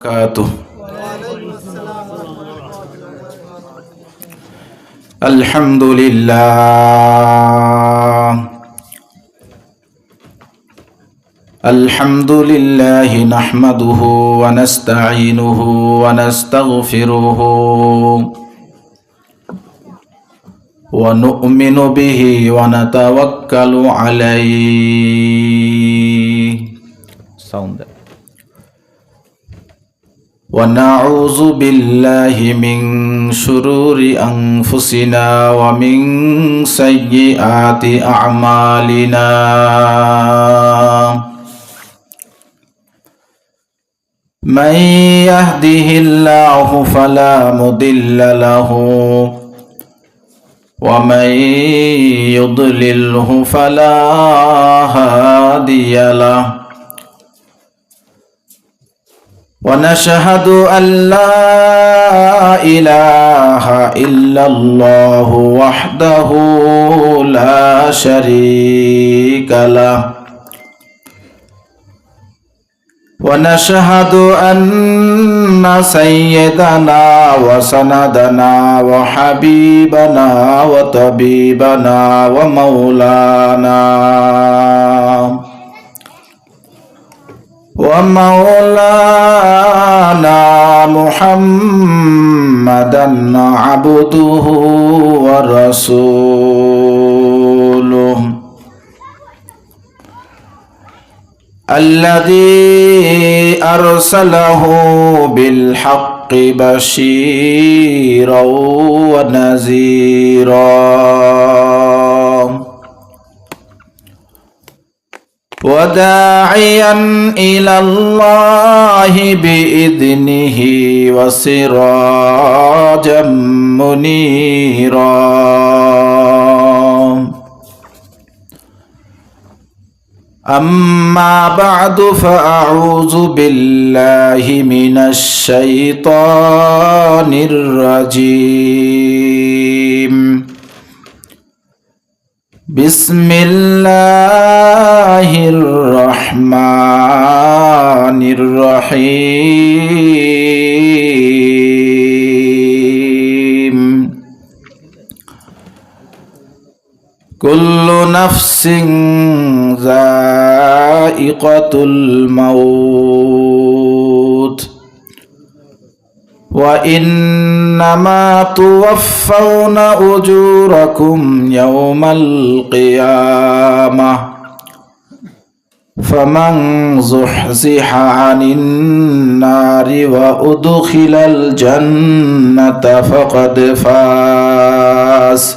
وبركاته. الحمد لله نحمده ونستعينه ونستغفره ونؤمن به ونتوكل عليه ونعوذ بالله من شرور أنفسنا ومن سيئات أعمالنا من يهده الله فلا مضل له ومن يضلله فلا هادي له ونشهد أن لا إله إلا الله وحده لا شريك له ونشهد أن سيدنا وسندنا وحبيبنا وطبيبنا ومولانا محمدا عبده ورسوله الذي أرسله بالحق بشيرا ونذيرا وداعيا إلى الله بإذنه وسراجا منيرا أما بعد فأعوذ بالله من الشيطان الرجيم بسم الله الرحمن الرحيم كل نفس ذائقة الموت وإنما توفون أجوركم يوم القيامة فمن زحزح عن النار وأدخل الجنة فقد فاز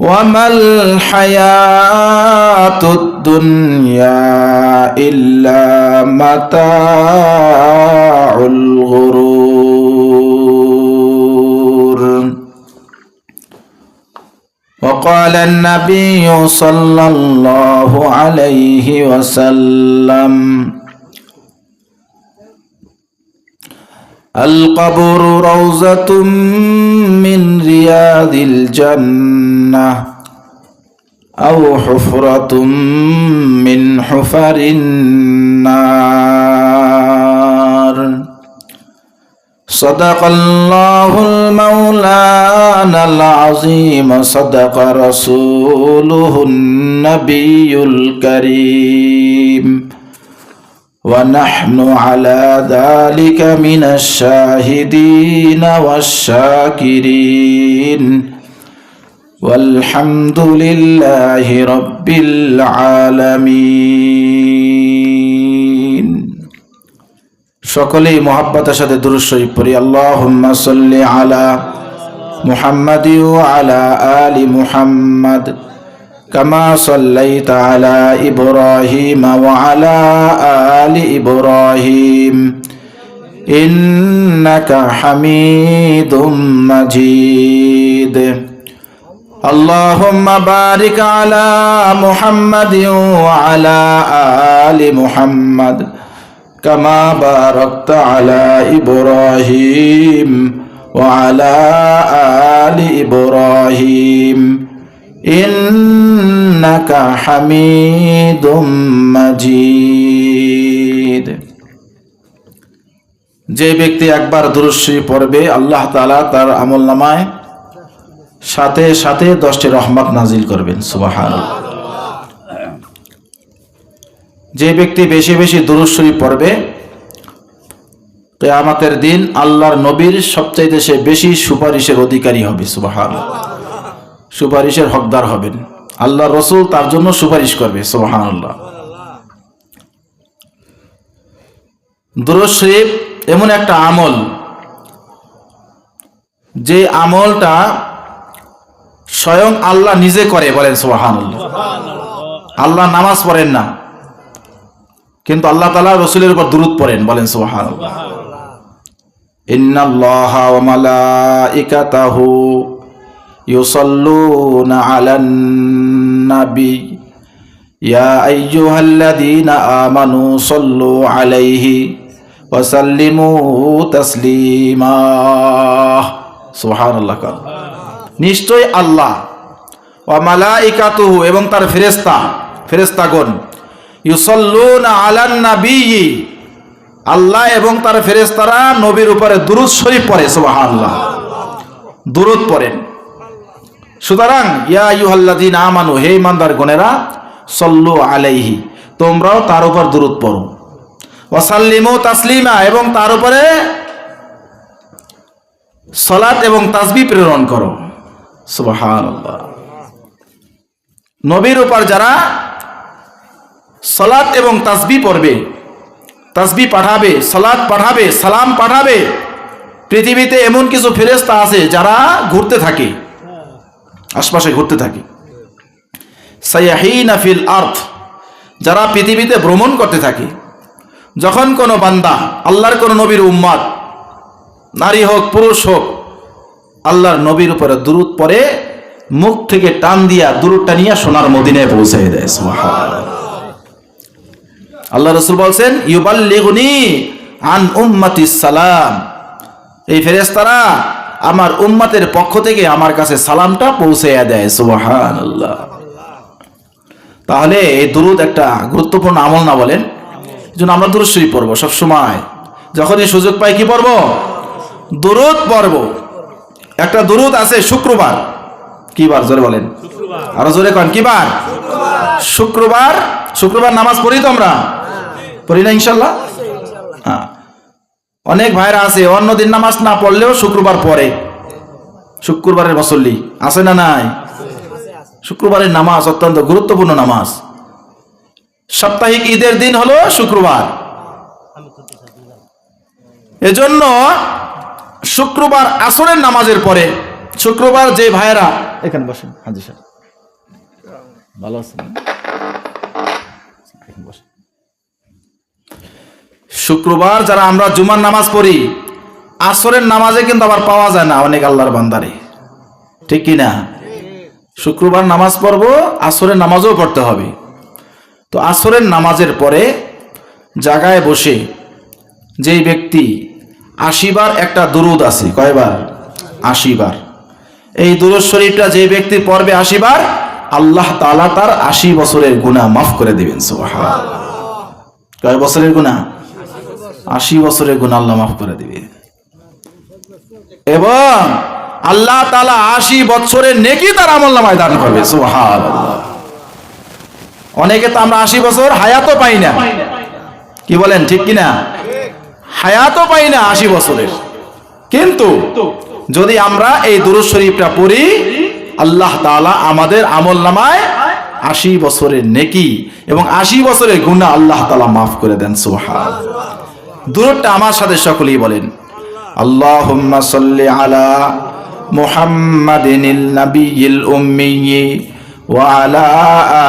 وما الحياة الدنيا إلا متاع الغرور وقال النبي صلى الله عليه وسلم القبر روضة من رياض الجنة أو حفرة من حفر النار صدق الله المولانا العظيم صدق رسوله النبي الكريم ونحن على ذلك من الشاهدين والشاكرين والحمد لله رب العالمين সকলেই মুহাব্বতের সাথে দুরূদ শরীফ পড়ি আল্লাহুম্মা সাল্লি আলা মুহাম্মাদ ওয়া আলা আলি মুহাম্মাদ كما صليت على إبراهيم وعلى آل إبراهيم إنك حميد مجيد اللهم بارك على محمد وعلى آل محمد كما باركت على إبراهيم وعلى آل إبراهيم إنك حميد مجيد যে ব্যক্তি একবার দুরূদ শরীফ পড়বে আল্লাহ তাআলা তার আমলনামায় সাথে সাথে 10টি রহমত নাজিল করবেন। সুবহানাল্লাহ। যে ব্যক্তি বেশি বেশি দুরূদ শরীফ পড়বে কিয়ামতের দিন আল্লাহর নবীর সবচাইতে সে বেশি সুপারিশের অধিকারী হবে। সুবহানাল্লাহ। সুপারিশের হকদার হবেন, আল্লাহর রাসূল তার জন্য সুপারিশ করবে। সুবহানাল্লাহ। দুরূদ শরীফ এমন একটা আমল, যে আমলটা স্বয়ং আল্লাহ নিজে করে। বলেন সুবহানাল্লাহ। আল্লাহ নামাজ পড়েন না, কিন্তু আল্লাহ তাআলা রাসূলের উপর দুরূদ পড়েন। বলেন সুবহানাল্লাহ। ইন্নাল্লাহা ওয়া মালাইকাতাহু ইউসাল্লুনা আলান নাবী ইয়া আইয়ুহাল্লাযীনা আমানু সাল্লু আলাইহি ওয়া সাল্লিমু তাসলিমা। সুবহানাল্লাহ। নিশ্চয় আল্লাহ ওয়া মালাইকাতুহু এবং তার ফেরেশতাগণ ইউসাল্লুনা আলান নাবী, আল্লাহ এবং তার ফেরেশতারা নবীর উপরে দুরূদ শরীফ পড়ে। সুবহানাল্লাহ। দুরূদ পড়েন। সুতরাং ইয়া আইয়ুহাল্লাযীনা আমানু, হে ঈমানদারগণেরা, সাল্লু আলাইহি, তোমরাও তার উপর দুরূদ পড়ো। ওয়া সাল্লিমু তাসলিমা, এবং তার উপরে সালাত এবং তাসবিহ প্রেরণ করো। সুবহানাল্লাহ। নবীর উপর যারা সালাত এবং তাসবিহ পড়বে, তাসবিহ পাঠাবে, সালাত পাঠাবে, সালাম পাঠাবে, পৃথিবীতে এমন কিছু ফেরেশতা আছে যারা ঘুরতে থাকে, আশপাশে ঘুরতে থাকে। সায়াহিনা ফিল আরদ, যারা পৃথিবীতে ভ্রমণ করতে থাকে। যখন কোনো বান্দা আল্লাহর কোনো নবীর উম্মত, নারী হোক পুরুষ হোক, আল্লাহর নবীর উপরে দুরূদ পড়ে, মুখ থেকে টান দিয়া দুরূদটা নিয়ে সোনার মদিনায় পৌঁছে দেয়। সুবহানাল্লাহ। আল্লাহ রাসূল বলছেন ইউবাল্লিগুনি আন উম্মতিস সালাম, এই ফেরেশতারা আমার উম্মতের পক্ষ থেকে আমার কাছে সালামটা পৌঁছে দেয়। সুবহানাল্লাহ। তাহলে এই দুরূদ একটা গুরুত্বপূর্ণ আমল না? বলেন। এজন্য আমরা দুরূদ শরীফ পড়ব সব সময়, যখনই সুযোগ পাই কি পড়ব? দুরূদ পড়ব। একটা দুরূদ আছে শুক্রবার। কি বার? জোরে বলেন, আরো জোরে কোন, কি বার? শুক্রবার। শুক্রবার নামাজ পড়ি তো আমরা, পড়ি না ইনশাআল্লাহ? হ্যাঁ। অনেক ভাইরা আছে অন্যদিন নামাজ না পড়লেও শুক্রবার পড়ে। শুক্রবারের মুসল্লি আছে না নাই? শুক্রবারের নামাজ অত্যন্ত গুরুত্বপূর্ণ নামাজ। সাপ্তাহিক ঈদের দিন হলো শুক্রবার। এজন্য শুক্রবার আসরের নামাজের পরে, শুক্রবার যে ভাইরা, এখানে বসেন, হাজি সাহেব ভালো আছেন? শুক্রবার যারা আমরা জুমার নামাজ পড়ি, আসরের নামাজে কিন্তু আবার পাওয়া যায় না অনেক আল্লাহর বান্দারে, ঠিক কি না? শুক্রবার নামাজ পড়বো, আসরের নামাজও পড়তে হবে। তো আসরের নামাজের পরে জায়গায় বসে যেই ব্যক্তি 80 বার একটা দুরূদ আছে, কয়বার? 80 বার। এই দুরূদ শরীফটা যে ব্যক্তি পড়বে 80 বার, আল্লাহ তাআলা তার 80 বছরের গুনাহ মাফ করে দিবেন। সুবহানাল্লাহ। কয় বছরের গুনাহ? 80 বছরের গুনাহ আল্লাহ মাফ করে দিবে। এবং আল্লাহ তাআলা 80 বছরের নেকি তার আমলনামায় দান করবে। সুবহানাল্লাহ। অনেকে তো আমরা 80 বছর হায়াতও পাই না, কি বলেন, ঠিক কিনা? হায়াতও পাই না 80 বছরের। কিন্তু যদি আমরা এই দুরূদ শরীফটা পড়ি, আল্লাহ তাআলা আমাদের আমলনামায় 80 বছরের নেকি এবং 80 বছরের গুনাহ আল্লাহ তাআলা মাফ করে দেন। সুবহানাল্লাহ। দুরূদটা আমার সাথে সকলেই বলেন, আল্লাহুম্মা সাল্লি আলা মুহাম্মাদিনিল নাবিয়্যিল উম্মিয়্যি ওয়া আলা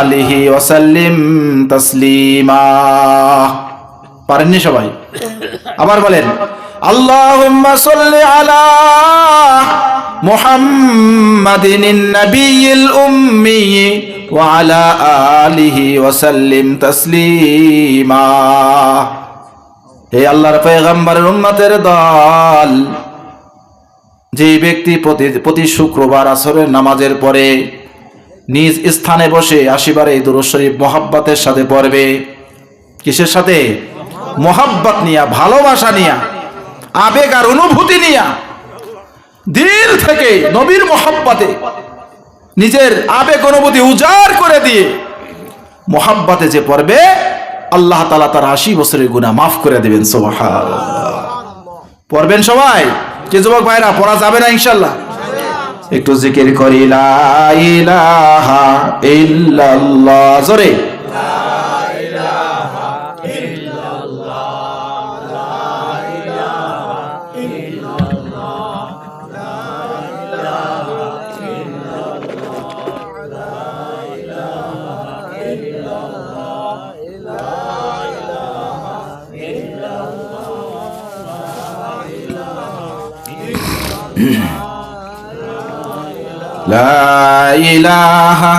আলিহি ওয়া সাল্লিম তাসলিমা। পারেননি সবাই? আবার বলেন, আল্লাহুম্মা সাল্লি আলা মুহাম্মাদিনিন নাবিয়্যিল উম্মিয়্যি ওয়া আলা আলিহি ওয়া সাল্লিম তাসলিমা। হে আল্লাহর পয়গম্বরের উম্মতের দল, যে ব্যক্তি প্রতি শুক্রবার আসরের নামাজের পরে নিজ স্থানে বসে 80 বার এই দুরূদ শরীফ মুহাব্বতের সাথে পড়বে। কিসের সাথে? মুহাব্বত নিয়া, ভালোবাসা নিয়া। আবেগ আর অনুভূতি নিয়া দিল থেকে নবীর মোহাব্বতে নিজের আবেগ অনুভূতি উজাড় করে দিয়ে মোহাব্বতে যে পড়বে আল্লাহ তাআলা তার 80 বছরের গুনাহ মাফ করে দিবেন। সুবহানাল্লাহ। পড়বেন সবাই? কে যুবক ভাইরা, পড়া যাবে না ইনশাআল্লাহ? একটু জিকির করি লা ইলাহা ইল্লাল্লাহ, জোরে লা ইলাহা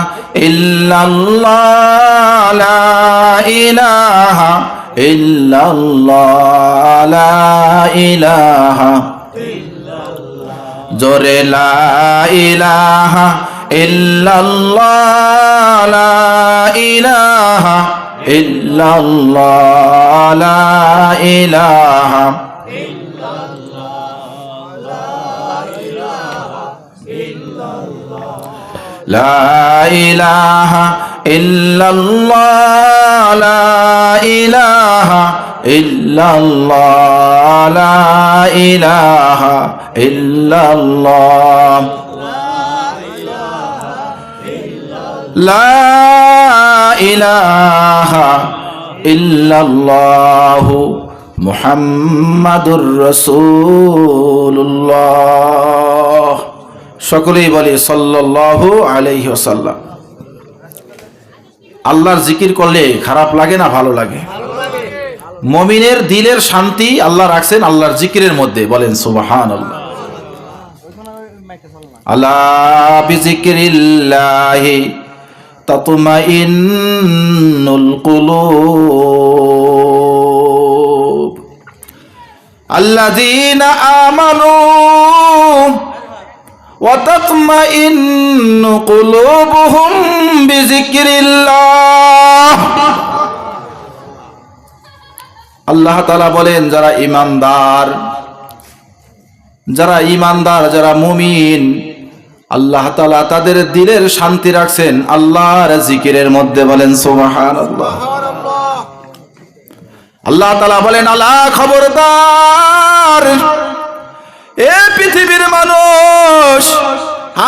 ইল্লাল্লাহ, লা ইলাহা ইল্লাল্লাহ, লা ইলাহা জোরে লা ইলাহা ইল্লাল্লাহ, লা ইলাহা ইল্লাল্লাহ, লা ইলাহা লা ইলাহা ইল্লাল্লাহ, লা ইলাহা ইল্লাল্লাহ, লা ইলাহা ইল্লাল্লাহ, লা ইলাহা ইল্লাল্লাহ মুহাম্মাদুর রাসূলুল্লাহ। সকলেই বলি সাল্লাল্লাহু আলাইহি ওয়াসাল্লাম। আল্লাহর জিকির করলে খারাপ লাগে না ভালো লাগে? মুমিনের দিলের শান্তি আল্লাহ রাখছেন আল্লাহর জিকিরের মধ্যে, বলেন সুবহানাল্লাহ। আলা বিজিক্রিল্লাহি তাতমাইন্নুল কুলুব আল্লাযীনা আমানু ওয়া তাতমাইন্নু কুলুবুহুম বিজিক্রিল্লাহ। আল্লাহ তাআলা বলেন যারা ঈমানদার, যারা মুমিন, আল্লাহ তাআলা তাদের দিলের শান্তি রাখছেন আল্লাহর জিকিরের মধ্যে, বলেন সুবহানাল্লাহ। আল্লাহ তাআলা বলেন আলা খবরদার এ পৃথিবীর মানুষ,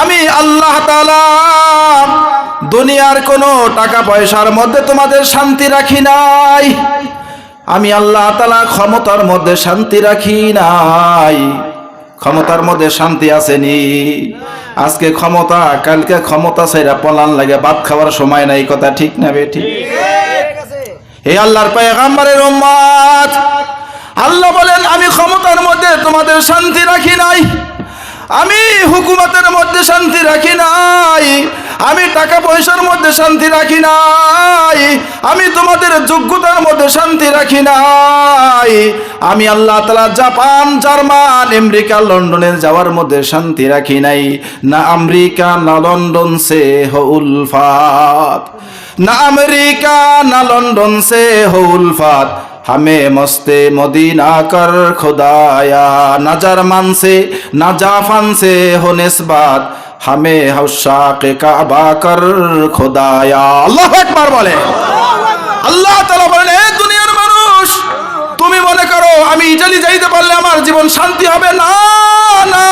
আমি আল্লাহ তাআলা দুনিয়ার কোনো টাকা পয়সার মধ্যে তোমাদের শান্তি রাখি নাই, আমি আল্লাহ তাআলা ক্ষমতার মধ্যে শান্তি রাখি নাই। ক্ষমতার মধ্যে শান্তি আসেনি, আজকে ক্ষমতা, কালকে ক্ষমতা ছাইরা পলান লাগে, ভাত খাওয়ার সময় নাই, কথা ঠিক না বেঠিক? হে আল্লাহর পয়গম্বরের উম্মত, আল্লাহ বলেন আমি ক্ষমতার মধ্যে তোমাদের শান্তি রাখি নাই, আমি হুকুমতের মধ্যে শান্তি রাখি নাই, আমি টাকা পয়সার মধ্যে শান্তি রাখি নাই, আমি তোমাদের যোগ্যতার মধ্যে শান্তি রাখি নাই, আমি আল্লাহ তাআলা জাপান, জার্মান, আমেরিকা, লন্ডনের যাওয়ার মধ্যে শান্তি রাখি নাই। না আমেরিকা না লন্ডন সে হো উলফাত, না আমেরিকা না লন্ডন সে হো উলফাত, हमें मस्ते मदीना कर खुदाया, ना जर्मन से ना जापान से हो निस्बत, हमें हौशाके काबा कर खुदाया। अल्लाहु আকবার বলে। আল্লাহ তাআলা বলেন হে দুনিয়ার মানুষ, তুমি মনে করো আমি ইতালি যাইতে পারলে আমার জীবন শান্তি হবে? না না,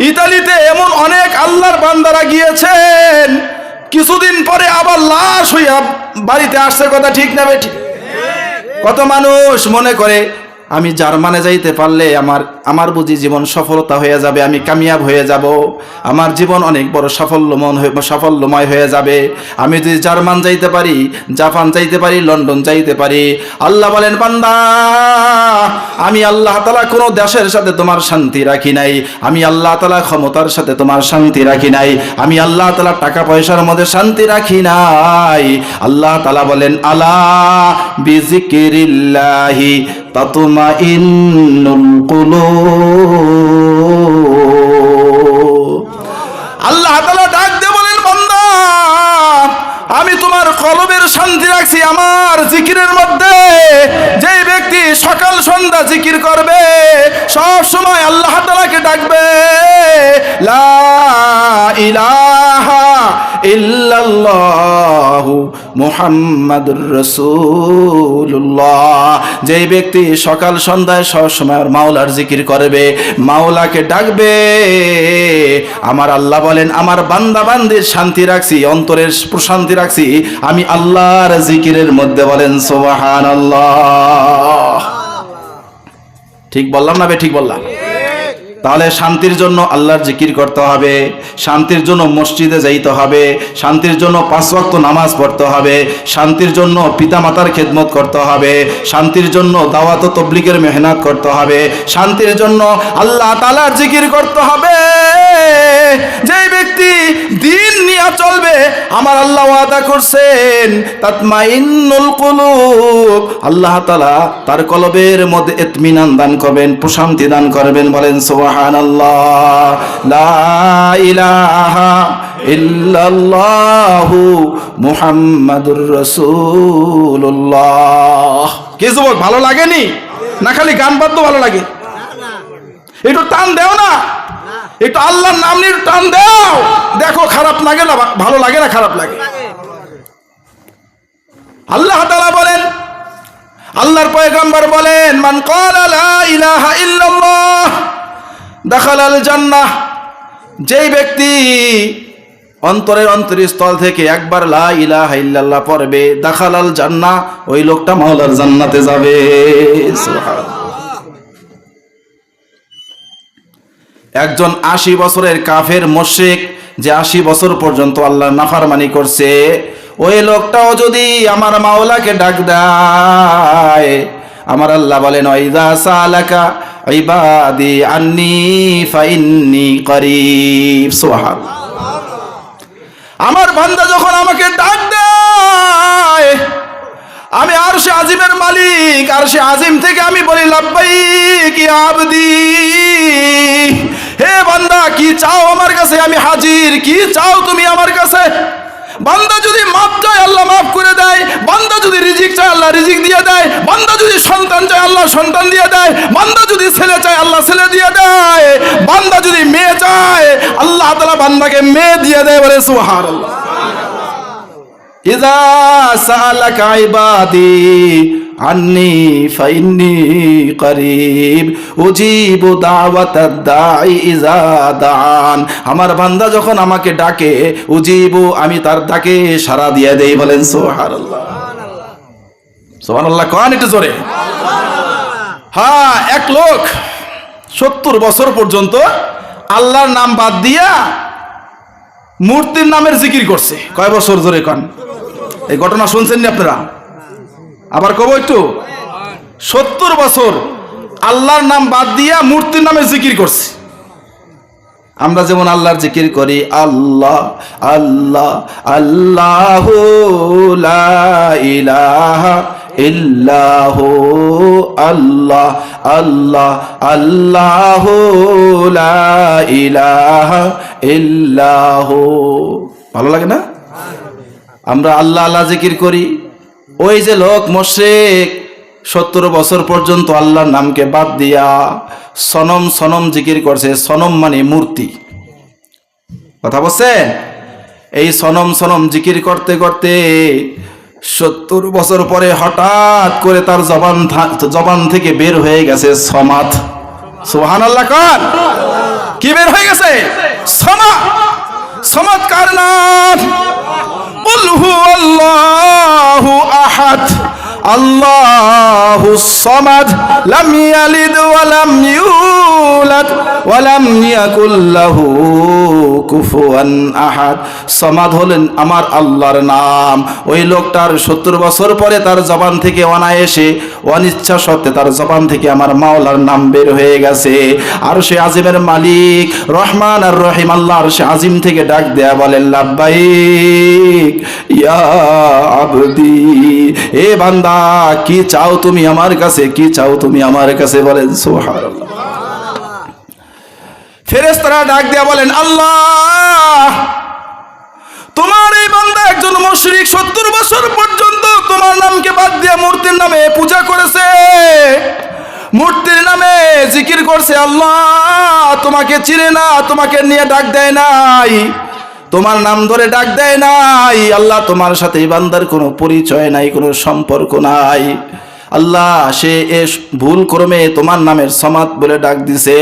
ইতালিতে এমন অনেক আল্লাহর বান্দারা গিয়েছেন, কিছুদিন পরে আবার লাশ হইয়া বাড়িতে আসছে, কথা ঠিক না বেঠিক? কত মানুষ মনে করে আমি জার্মানে যাইতে পারলে আমার বুঝি জীবন সফলতা হয়ে যাবে, আমি কামিয়াব হয়ে যাব, আমার জীবন অনেক বড় সাফল্যময় হয়ে যাবে, আমি যদি জার্মান যাইতে পারি, জাপান যাইতে পারি, লন্ডন যাইতে পারি। আল্লাহ বলেন বান্দা, আমি আল্লাহ তাআলা কোনো দেশের সাথে তোমার শান্তি রাখি নাই, আমি আল্লাহ তাআলা ক্ষমতার সাথে তোমার শান্তি রাখি নাই, আমি আল্লাহ তাআলা টাকা পয়সার মধ্যে শান্তি রাখি নাই। আল্লাহ তাআলা বলেন আলা বিজিক্রিল্লাহি তাতমাইন্নুল কুলুব। আল্লাহ তাআলা ডাক দিয়ে বলেন বান্দা, আমি তোমার কলবের শান্তি রাখছি আমার জিকিরের মধ্যে। যে ব্যক্তি সকাল সন্ধ্যা জিকির করবে, সব সময় আল্লাহ তাআলাকে ডাকবে, লা ইলাহা ইল্লাল্লাহু মুহাম্মাদুর রাসূলুল্লাহ, যেই ব্যক্তি সকাল সন্ধ্যায় সব সময় মাওলার জিকির করবে, মাওলাকে ডাকবে, আমার আল্লাহ বলেন আমার বান্দা বান্দির শান্তি রাখছি, অন্তরের প্রশান্তি রাখছি আমি আল্লাহর জিকিরের মধ্যে। বলেন সুবহানাল্লাহ। ঠিক বললাম না ঠিক বললাম? তাহলে শান্তির জন্য আল্লাহর জিকির করতে হবে, শান্তির জন্য মসজিদে যাইতে হবে, শান্তির জন্য 5 ওয়াক্ত নামাজ পড়তে হবে, শান্তির জন্য পিতামাতার খেদমত করতে হবে, শান্তির জন্য দাওয়াত ও তাবলীগের মেহনত করতে হবে, শান্তির জন্য আল্লাহ তাআলার জিকির করতে হবে। যে ব্যক্তি দিন নিয়ে চলবে, আমার আল্লাহ ওয়াদা করছেন তাতমাইন্নুল কুলুব, আল্লাহ তাআলা তার কলবের মধ্যে ইতমিনান দান করবেন, প্রশান্তি দান করবেন। বলেন সুবহানাল্লাহ। লা ইলাহা ইল্লাল্লাহু মুহাম্মাদুর রাসূলুল্লাহ। কি যুবক, ভালো লাগেনি না? খালি গান বাদ্য ভালো লাগে? একটু টান দেও না, একটু আল্লাহর নাম নিয়ে টান দাও, দেখো খারাপ লাগে না, ভালো লাগে না খারাপ লাগে? আল্লাহ তাআলা বলেন, আল্লাহর পয়গম্বর বলেন, মান ক্বালা লা ইলাহা ইল্লাল্লাহ দাখালাল জান্নাহ, যেই ব্যক্তি অন্তরের অন্তরস্থল থেকে একবার লা ইলাহা ইল্লাল্লাহ পড়বে, দাখালাল জান্নাহ, ওই লোকটা মাওলার জান্নাতে যাবে। সুবহানাল্লাহ। একজন 80 বছরের কাফের মুশরিক, যে 80 বছর পর্যন্ত আল্লাহর নাফরমানি করছে, ওই লোকটাও যদি আমার মাওলাকে ডাক দেয়, আমার আল্লাহ বলেন ওয়াইযা সালাকা ইবাদি আন্নী ফাইন্নী করিব। সুবহানাল্লাহ। আমার বান্দা যখন আমাকে ডাক দেয়, আমি আরশে আজিমের মালিক, আরশে আজিম থেকে আমি বলি লাব্বাইক ইয়া আবদি, হে বান্দা কি চাও আমার কাছে, আমি হাজির, কি চাও তুমি আমার কাছে? বান্দা যদি মাফ চায় আল্লাহ মাফ করে দেয়, বান্দা যদি রিজিক চায় আল্লাহ রিজিক দিয়ে দেয়, বান্দা যদি সন্তান চায় আল্লাহ সন্তান দিয়ে দেয়, বান্দা যদি ছেলে চায় আল্লাহ ছেলে দিয়ে দেয়, বান্দা যদি মেয়ে চায় আল্লাহ তাআলা বান্দাকে মেয়ে দিয়ে দেয়। বলে সুবহানাল্লাহ। ইযা সালাকা ইবাদি আন্নী ফাইন্নী করিব উজিবু দাওয়াতাদ দাঈ ইযা দাআন, আমার বান্দা যখন আমাকে ডাকে, উজিবু, আমি তার ডাকে সাড়া দিয়ে দেই। বলেন সুবহানাল্লাহ। সুবহানাল্লাহ কোন একটু জোরে। হ্যাঁ, এক লোক 70 বছর পর্যন্ত আল্লাহর নাম বাদ দিয়া মূর্তির নামের জিকির করছে। কয় বছর? জোরে কোন। এই ঘটনা শুনছেন নি আপনারা? আবার কব একটু। 70 বছর আল্লাহর নাম বাদ দিয়া মূর্তির নামে জিকির করছে। আমরা যেমন আল্লাহর জিকির করি, আল্লাহ আল্লাহ আল্লাহু লা ইলাহা ইল্লাহু, আল্লাহ আল্লাহ আল্লাহু লা ইলাহা ইল্লাহু, ভালো লাগে না? আমরা আল্লাহ আল্লাহ জিকির করি। ওই যে লোক মুশরিক 70 বছর পর্যন্ত আল্লাহর নামকে বাদ দিয়া সনম সনম জিকির করছে। সনম মানে মূর্তি, কথা বলছেন? এই সনম সনম জিকির করতে করতে 70 বছর পরে হঠাৎ করে তার জবান থেকে বের হয়ে গেছে সমাদ। সুবহানাল্লাহ কার? কি বের হয়ে গেছে? সমাদ। সমাদ কার নাম? কুল হুয়াল্লাহু আহাদ আল্লাহুস সামাদ লাম ইয়ালিদ ওয়া লাম ইউলাদ ওয়া লাম ইয়াকুল লাহু কুফুয়ান আহাদ। সামাদ হলেন আমার আল্লাহর নাম। ওই লোকটার 70 বছর পরে তার জবান থেকে অনায়াসে অনিচ্ছা সত্ত্বে তার জবান থেকে আমার মাওলার নাম বের হয়ে গেছে। আরশে আজিমের মালিক রহমান আর রহিম আল্লাহ আরশে আজিম থেকে ডাক দেয়া বলেন লাব্বাইক ইয়া আবদি, এ বান্দা কি চাও তুমি আমার কাছে, কি চাও তুমি আমার কাছে? বলেন সুবহানাল্লাহ। ফেরেশতারা ডাক দেয়া বলেন আল্লাহ, তোমার এই বান্দা একজন মুশরিক 70 বছর পর্যন্ত তোমার নামকে বাদ দিয়ে মূর্তির নামে পূজা করেছে। জিকির করছে, আল্লাহ তোমাকে চিনে না, তোমাকে নিয়ে ডাক দেয় নাই, তোমার নাম ধরে ডাক দেয় নাই। আল্লাহ তোমার সাথে এই বান্দার কোনো পরিচয় নাই, কোনো সম্পর্ক নাই। আল্লাহ সে ভুল ক্রমে তোমার নামের সমাদ বলে ডাক দিছে,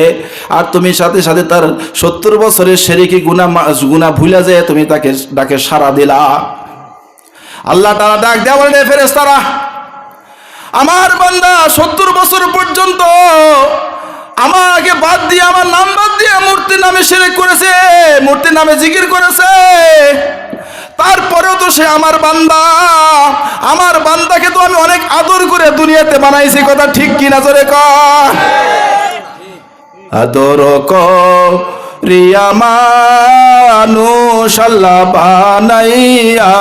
আর তুমি সাথে সাথে তার 70 বছরের শিরকি গুনাহ ভুলে যায় তুমি তাকে ডাকে সাড়া দিলা। আল্লাহ তাআলা ডাক দেয়া বলে, ফেরেশতারা আমার বান্দা 70 বছর পর্যন্ত আমাকে বাদ দিয়ে, আমার নাম বাদ দিয়ে মূর্তির নামে শিরক করেছে, মূর্তির নামে জিকির করেছে, তারপরেও তো সে আমার বান্দা। আমার বান্দাকে তো আমি অনেক আদর করে দুনিয়াতে বানাইছি, কথা ঠিক কিনা জোরে কর। আদর করিয়া মানুষ আল্লাহ বানাইয়া,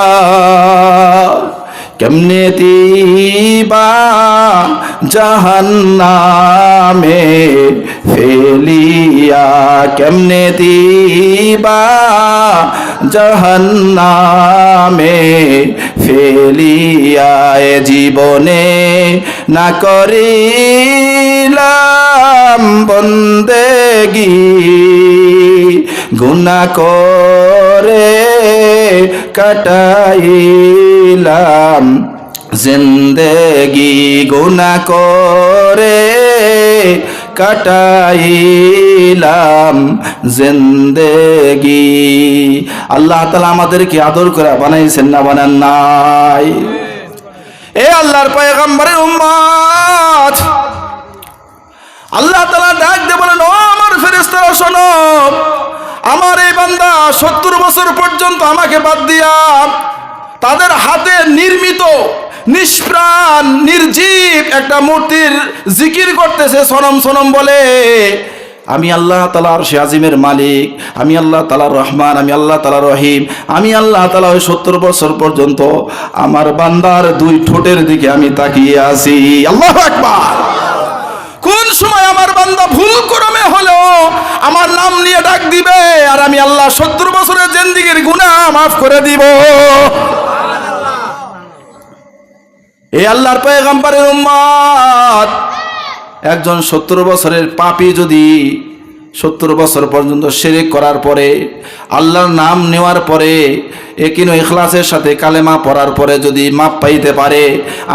কেমনে দিবা জাহান্নামে ফেলিয়া, কেমনে দিবা জাহান্নামে ফেলিয়া, এ জীবনে না করিলাম বন্দেগি, গুনাহ করে কাটাইলাম জিন্দেগি, গুনাহ করে কাটাইলাম জিন্দেগি। আল্লাহ তাআলা আমাদেরকে আদর করে বানাইছেন না বানান নাই? এ আল্লাহর পয়গম্বরের উম্মত, আল্লাহ তাআলা ডাক দিয়ে বলেন, ও আমার ফেরেশতারা শোনো, আমার এই বান্দা 70 বছর পর্যন্ত আমাকে বাদ দিয়া তাদের হাতে নির্মিত নিষ্প্রাণ নির্জীব একটা মূর্তির জিকির করতেছে সনম সনম বলে। আমি আল্লাহ তাআলা আরশে আজিমের মালিক, আমি আল্লাহ তাআলা রহমান, আমি আল্লাহ তাআলা রহিম, আমি আল্লাহ তাআলা ওই 70 বছর পর্যন্ত আমার বান্দার 2 ঠোঁটের দিকে আমি তাকিয়ে আছি। আল্লাহু আকবার। কোন সময় আমার বান্দা ভুল ক্রমে হলো আমার নাম নিয়ে ডাক দিবে, আর আমি আল্লাহ 70 বছরের জিন্দেগীর গুনাহ মাফ করে দিব। এই আল্লাহর পয়গম্বরের উম্মত, একজন 70 বছরের পাপী যদি 70 বছর পর্যন্ত শিরক করার পরে, আল্লাহর নাম নেওয়ার পরে, একিন ইখলাসের সাথে কালেমা পড়ার পরে যদি মাপ পাইতে পারে,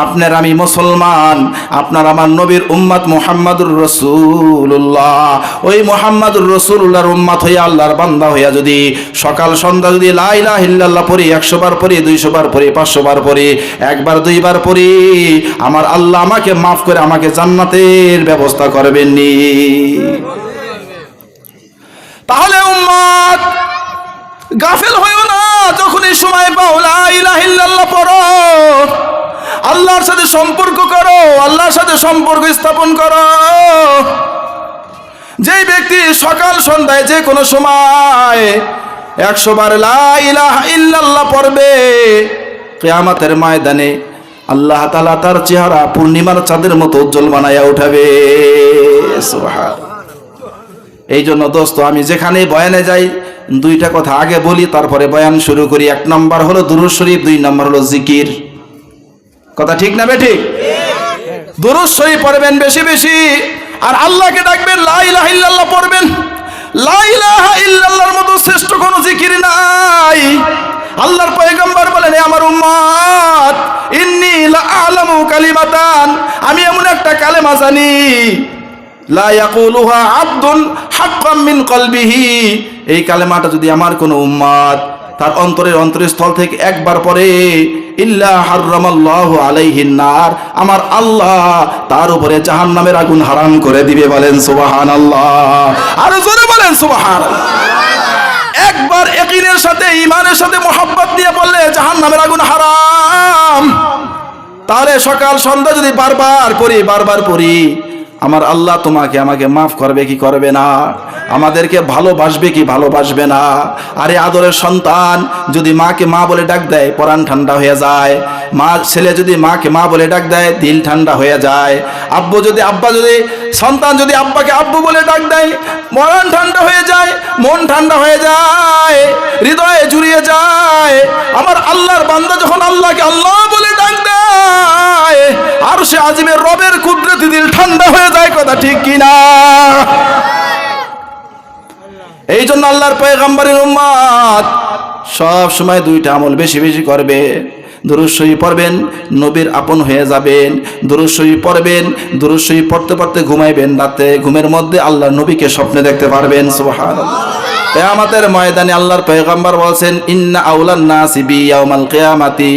আপনার আমি মুসলমান, আপনার আমার নবীর উম্মত মুহাম্মাদুর রাসূলুল্লাহ, ওই মুহাম্মাদুর রাসূলুল্লাহর উম্মত হইয়া আল্লাহর বান্দা হইয়া যদি সকাল সন্ধ্যা যদি লা ইলাহা ইল্লাল্লাহ পড়ি, 100 বার পড়ি, 200 বার পড়ি, 500 বার পড়ি, 1 বার 2 বার পড়ি, আমার আল্লাহ আমাকে মাফ করে আমাকে জান্নাতের ব্যবস্থা করবেন নি। তাহলে উম্মত গাফেল হইও না, যখন এই সময় পাও লা ইলাহা ইল্লাল্লাহ পড়ো, আল্লাহর সাথে সম্পর্ক করো, আল্লাহর সাথে সম্পর্ক স্থাপন করো। যেই ব্যক্তি সকাল সন্ধ্যায় যে কোনো সময় 100 বার লা ইলাহা ইল্লাল্লাহ পড়বে, কিয়ামতের ময়দানে আল্লাহ তাআলা তার চেহারা পূর্ণিমার চাঁদের মতো উজ্জ্বল বানায়া উঠাবে। সুবহানাল্লাহ। এই জন্য দোস্ত, আমি যেখানে বয়ানে যাই 2টা কথা আগে বলি, তারপরে বয়ান শুরু করি। 1 নম্বর হলো দুরূদ শরীফ, 2 নম্বর হলো জিকির। কথা ঠিক না বেঠিক? দুরূদ শরীফ পড়বেন বেশি বেশি, আর আল্লাহকে ডাকবেন, লা ইলাহা ইল্লাল্লাহ পড়বেন। লা ইলাহা ইল্লাল্লাহর মতো শ্রেষ্ঠ কোনো জিকির নাই। আল্লাহর পয়গম্বর বলেন, আমার উম্মত, ইন্নী লা আ'লামু কালিমাতান, আমি এমন একটা কালেমা জানি, লা ইয়াকুলুহা আবদুন হাক্কাম মিন কলবিহি, এই কালেমাটা যদি আমার কোনো উম্মত তার অন্তরস্থল থেকে একবার পড়ে, ইল্লা হারামাল্লাহু আলাইহিন নার, আমার আল্লাহ তার উপরে জাহান্নামের আগুন হারাম করে দিবে। বলেন সুবহানাল্লাহ, আর জোরে বলেন সুবহানাল্লাহ। একবার ইয়াকিনের সাথে, ঈমানের সাথে মুহাব্বত নিয়ে বললে জাহান্নামের আগুন হারাম। তাহলে সকাল সন্ধ্যা যদি বারবার পড়ি, আমার আল্লাহ তোমাকে আমাকে মাফ করবে কি করবে না? আমাদেরকে ভালোবাসবে কি ভালোবাসবে না? আরে আদরের সন্তান যদি মাকে মা বলে ডাক দেয়, পরাণ ঠান্ডা হয়ে যায়। ছেলে যদি মাকে মা বলে ডাক দেয়, দিল ঠান্ডা হয়ে যায়। সন্তান যদি আব্বাকে আব্বু বলে ডাক দেয়, পরাণ ঠান্ডা হয়ে যায়, মন ঠান্ডা হয়ে যায়, হৃদয়ে জুড়িয়ে যায়। আমার আল্লাহর বান্দা যখন আল্লাহকে আল্লাহ বলে ডাক দেয়, আরশে আজিমের রবের কুদরতি দিল ঠান্ডা হয়ে যায়। কথা ঠিক কিনা? জন্য আল্লাহর পয়গম্বরের উম্মত সব সময় দুইটা আমল বেশি বেশি করবে। দুরূদ শরীফ পড়বেন, নবীর আপন হয়ে যাবেন। দুরূদ শরীফ পড়বেন, দুরূদ শরীফ পড়তে পড়তে ঘুমাইবেন, রাতে ঘুমের মধ্যে আল্লাহর নবীকে স্বপ্নে দেখতে পারবেন। সুবহানাল্লাহ। কিয়ামতের ময়দানে আল্লাহর পয়গম্বর বলেন, ইন্না আউলান নাসি বি ইয়াউমাল কিয়ামাতি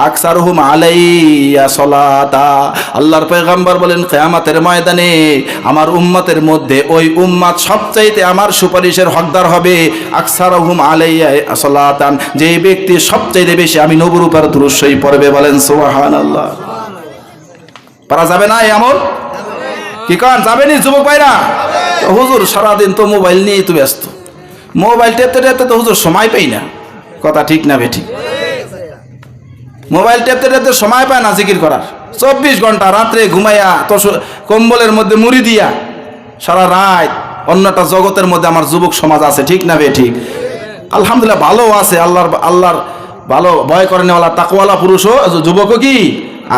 আকসারুহুম আলাইয়া সালাতা। আল্লাহর পয়গম্বর বলেন, কিয়ামতের ময়দানে আমার উম্মতের মধ্যে ওই উম্মত সবচাইতে আমার সুপারিশের হকদার হবে আকসারুহুম আলাইয়া সালাতান, যে ব্যক্তি সবচাইতে বেশি আমি নবীর উপর দুরূদ শরীফ পড়বে। বলেন সুবহানাল্লাহ। পারা যাবে না এই আমল? কি কারণ যাবেনি যুবক ভাইরা? হুজুর সারাদিন তো মোবাইল নিয়েই তো ব্যস্ত, মোবাইল টেপতে টেপতে তো হুজুর সময় পাই না। কথা ঠিক না বেঠি? মোবাইল টেপতে টেপতে সময় পায় না জিকির করার। 24 ঘন্টা রাত্রে ঘুমাইয়া তো কম্বলের মধ্যে মুড়ি দিয়া সারা রাত অন্যটা জগতের মধ্যে আমার যুবক সমাজ আছে। ঠিক না বেঠি? আলহামদুলিল্লাহ ভালো আছে, আল্লাহর ভালো ভয় করে নেওয়ালা তাকওয়ালা পুরুষও যুবকও কি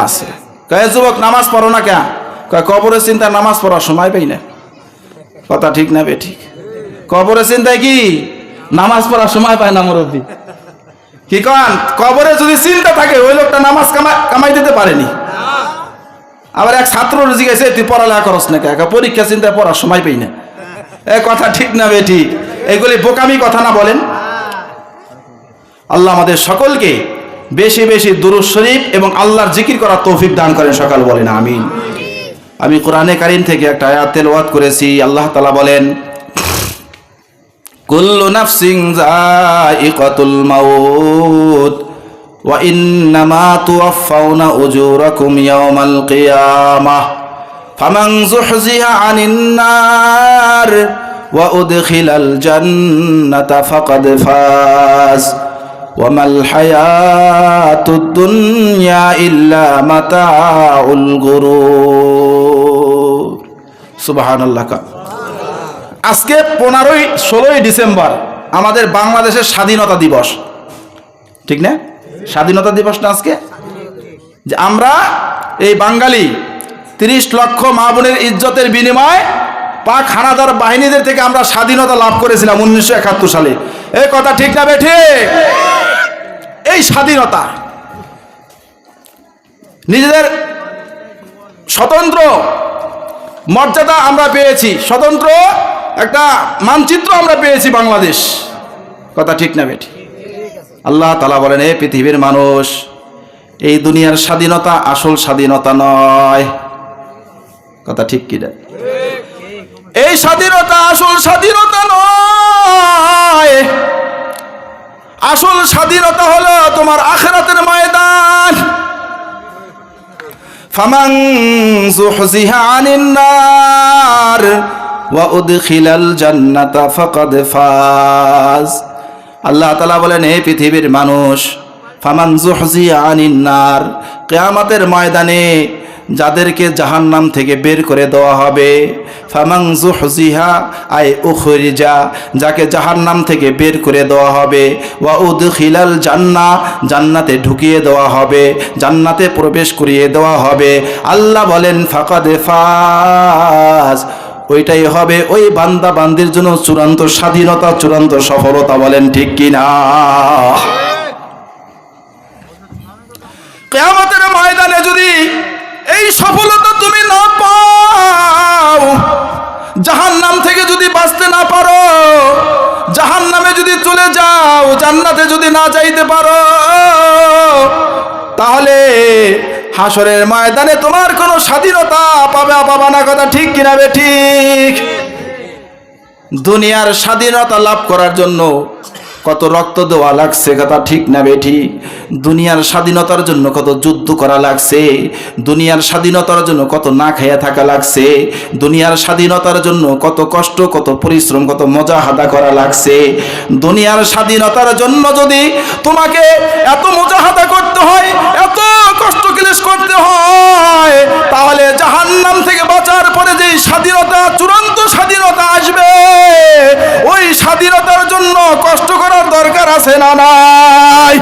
আছে। কয়ে যুবক নামাজ পড়ো না কেন? কয় কবরের চিন্তা নামাজ পড়ার সময় পাই না। কথা ঠিক না বেঠিক? কবরের চিন্তায় কি নামাজ পড়ার সময় পায় না মুরব্বী? কি কন? কবরে যদি চিন্তা থাকে ওই লোকটা নামাজ কামাই দিতে পারেনি। আবার এক ছাত্র জিজ্ঞাসা, তুই পড়ালেখা করস না কে? পরীক্ষা চিন্তায় পড়ার সময় পাই না। এ কথা ঠিক না বেঠিক? এগুলি বোকামি কথা না বলেন? আল্লাহ আমাদের সকলকে বেশি বেশি দুরূদ শরীফ এবং আল্লাহর জিকির করার তৌফিক দান করেন। সকাল বলেন আমিন। আমি কোরআনে কারীম থেকে একটা আয়াত তেলাওয়াত করেছি। আল্লাহ তাআলা বলেন, কুল্লু নাফসিন যায়িকাতুল মাউত ওয়া ইন্নামা তুওয়াফাউনা উজুরাকুম ইয়াওমাল কিয়ামাহ ফামান যুহজিহা আনিন নার ওয়া উদখিলাল জান্নাতা ফাকাদ ফাজ ওয়া মাল হায়াতুদ দুনিয়া ইল্লা মাতাউল গুরুর। সুবহানাল্লাহ। আজকে 16ই ডিসেম্বর আমাদের বাংলাদেশের স্বাধীনতা দিবস, ঠিক না? স্বাধীনতা দিবস না আজকে? যে আমরা এই বাঙালি 30 লক্ষ মা বোনের ইজ্জতের বিনিময়ে পাক হানাদার বাহিনীদের থেকে আমরা স্বাধীনতা লাভ করেছিলাম 1971 সালে। এই কথা ঠিক না বেঠি? এই স্বাধীনতা নিজেদের স্বতন্ত্র মর্যাদা আমরা পেয়েছি, স্বতন্ত্র একটা মানচিত্র আমরা পেয়েছি বাংলাদেশ। কথা ঠিক না বেঠি? আল্লাহ তাআলা বলেন, এই পৃথিবীর মানুষ, এই দুনিয়ার স্বাধীনতা আসল স্বাধীনতা নয়। কথা ঠিক কি না? এই স্বাধীনতা আসল স্বাধীনতা নয়। আসল স্বাধীনতা হলো তোমার আখিরাতের ময়দান। ফামান যুহজিহা আনিন নার ওয়া উদখিলাল জান্নাতা ফাকাদ ফাজ। আল্লাহ তাআলা বলেন, হে পৃথিবীর মানুষ, ফামান যুহজিহা আনিন নার, কিয়ামতের ময়দানে যাদেরকে জাহান্নাম থেকে বের করে দেওয়া হবে, ফামান যুহজিহা আই উখরিজা, যাকে জাহান্নাম থেকে বের করে দেওয়া হবে, ওয়া উদখিলাল জান্নাহ, জান্নাতে ঢুকিয়ে দেওয়া হবে, জান্নাতে প্রবেশ করিয়ে দেওয়া হবে। আল্লাহ বলেন ফাকাদ ফাজ, ওইটাই হবে ওই বান্দা বান্দির জন্য চূড়ান্ত স্বাধীনতা, চূড়ান্ত সফলতা। বলেন ঠিক কিনা? কিয়ামতের ময়দানে যদি এই সফলতা তুমি না পাও, জাহান্নাম থেকে যদি বাঁচতে না পারো, জাহান্নামে যদি চলে যাও, জান্নাতে যদি না যাইতে পারো, তাহলে হাসরের ময়দানে তোমার কোনো স্বাধীনতা পাবা না। কথা ঠিক কিনা বেঠিক? দুনিয়ার স্বাধীনতা লাভ করার জন্য কত রক্ত দেওয়া লাগছে। কথা ঠিক না বেঠিক? দুনিয়ার স্বাধীনতার জন্য কত যুদ্ধ করা লাগছে, দুনিয়ার স্বাধীনতার জন্য কত না খাইয়া থাকা লাগছে, দুনিয়ার স্বাধীনতার জন্য কত কষ্ট, কত পরিশ্রম, কত মুজাহাদা করা লাগছে। দুনিয়ার স্বাধীনতার জন্য যদি তোমাকে এত মুজাহাদা করতে হয়, এত কষ্ট ক্লেশ করতে হয়, তাহলে জাহান্নাম থেকে বাঁচার পরে যে স্বাধীনতা, চূড়ান্ত স্বাধীনতা আসবে, ওই স্বাধীনতার জন্য কষ্ট করার দরকার আছে না নাই?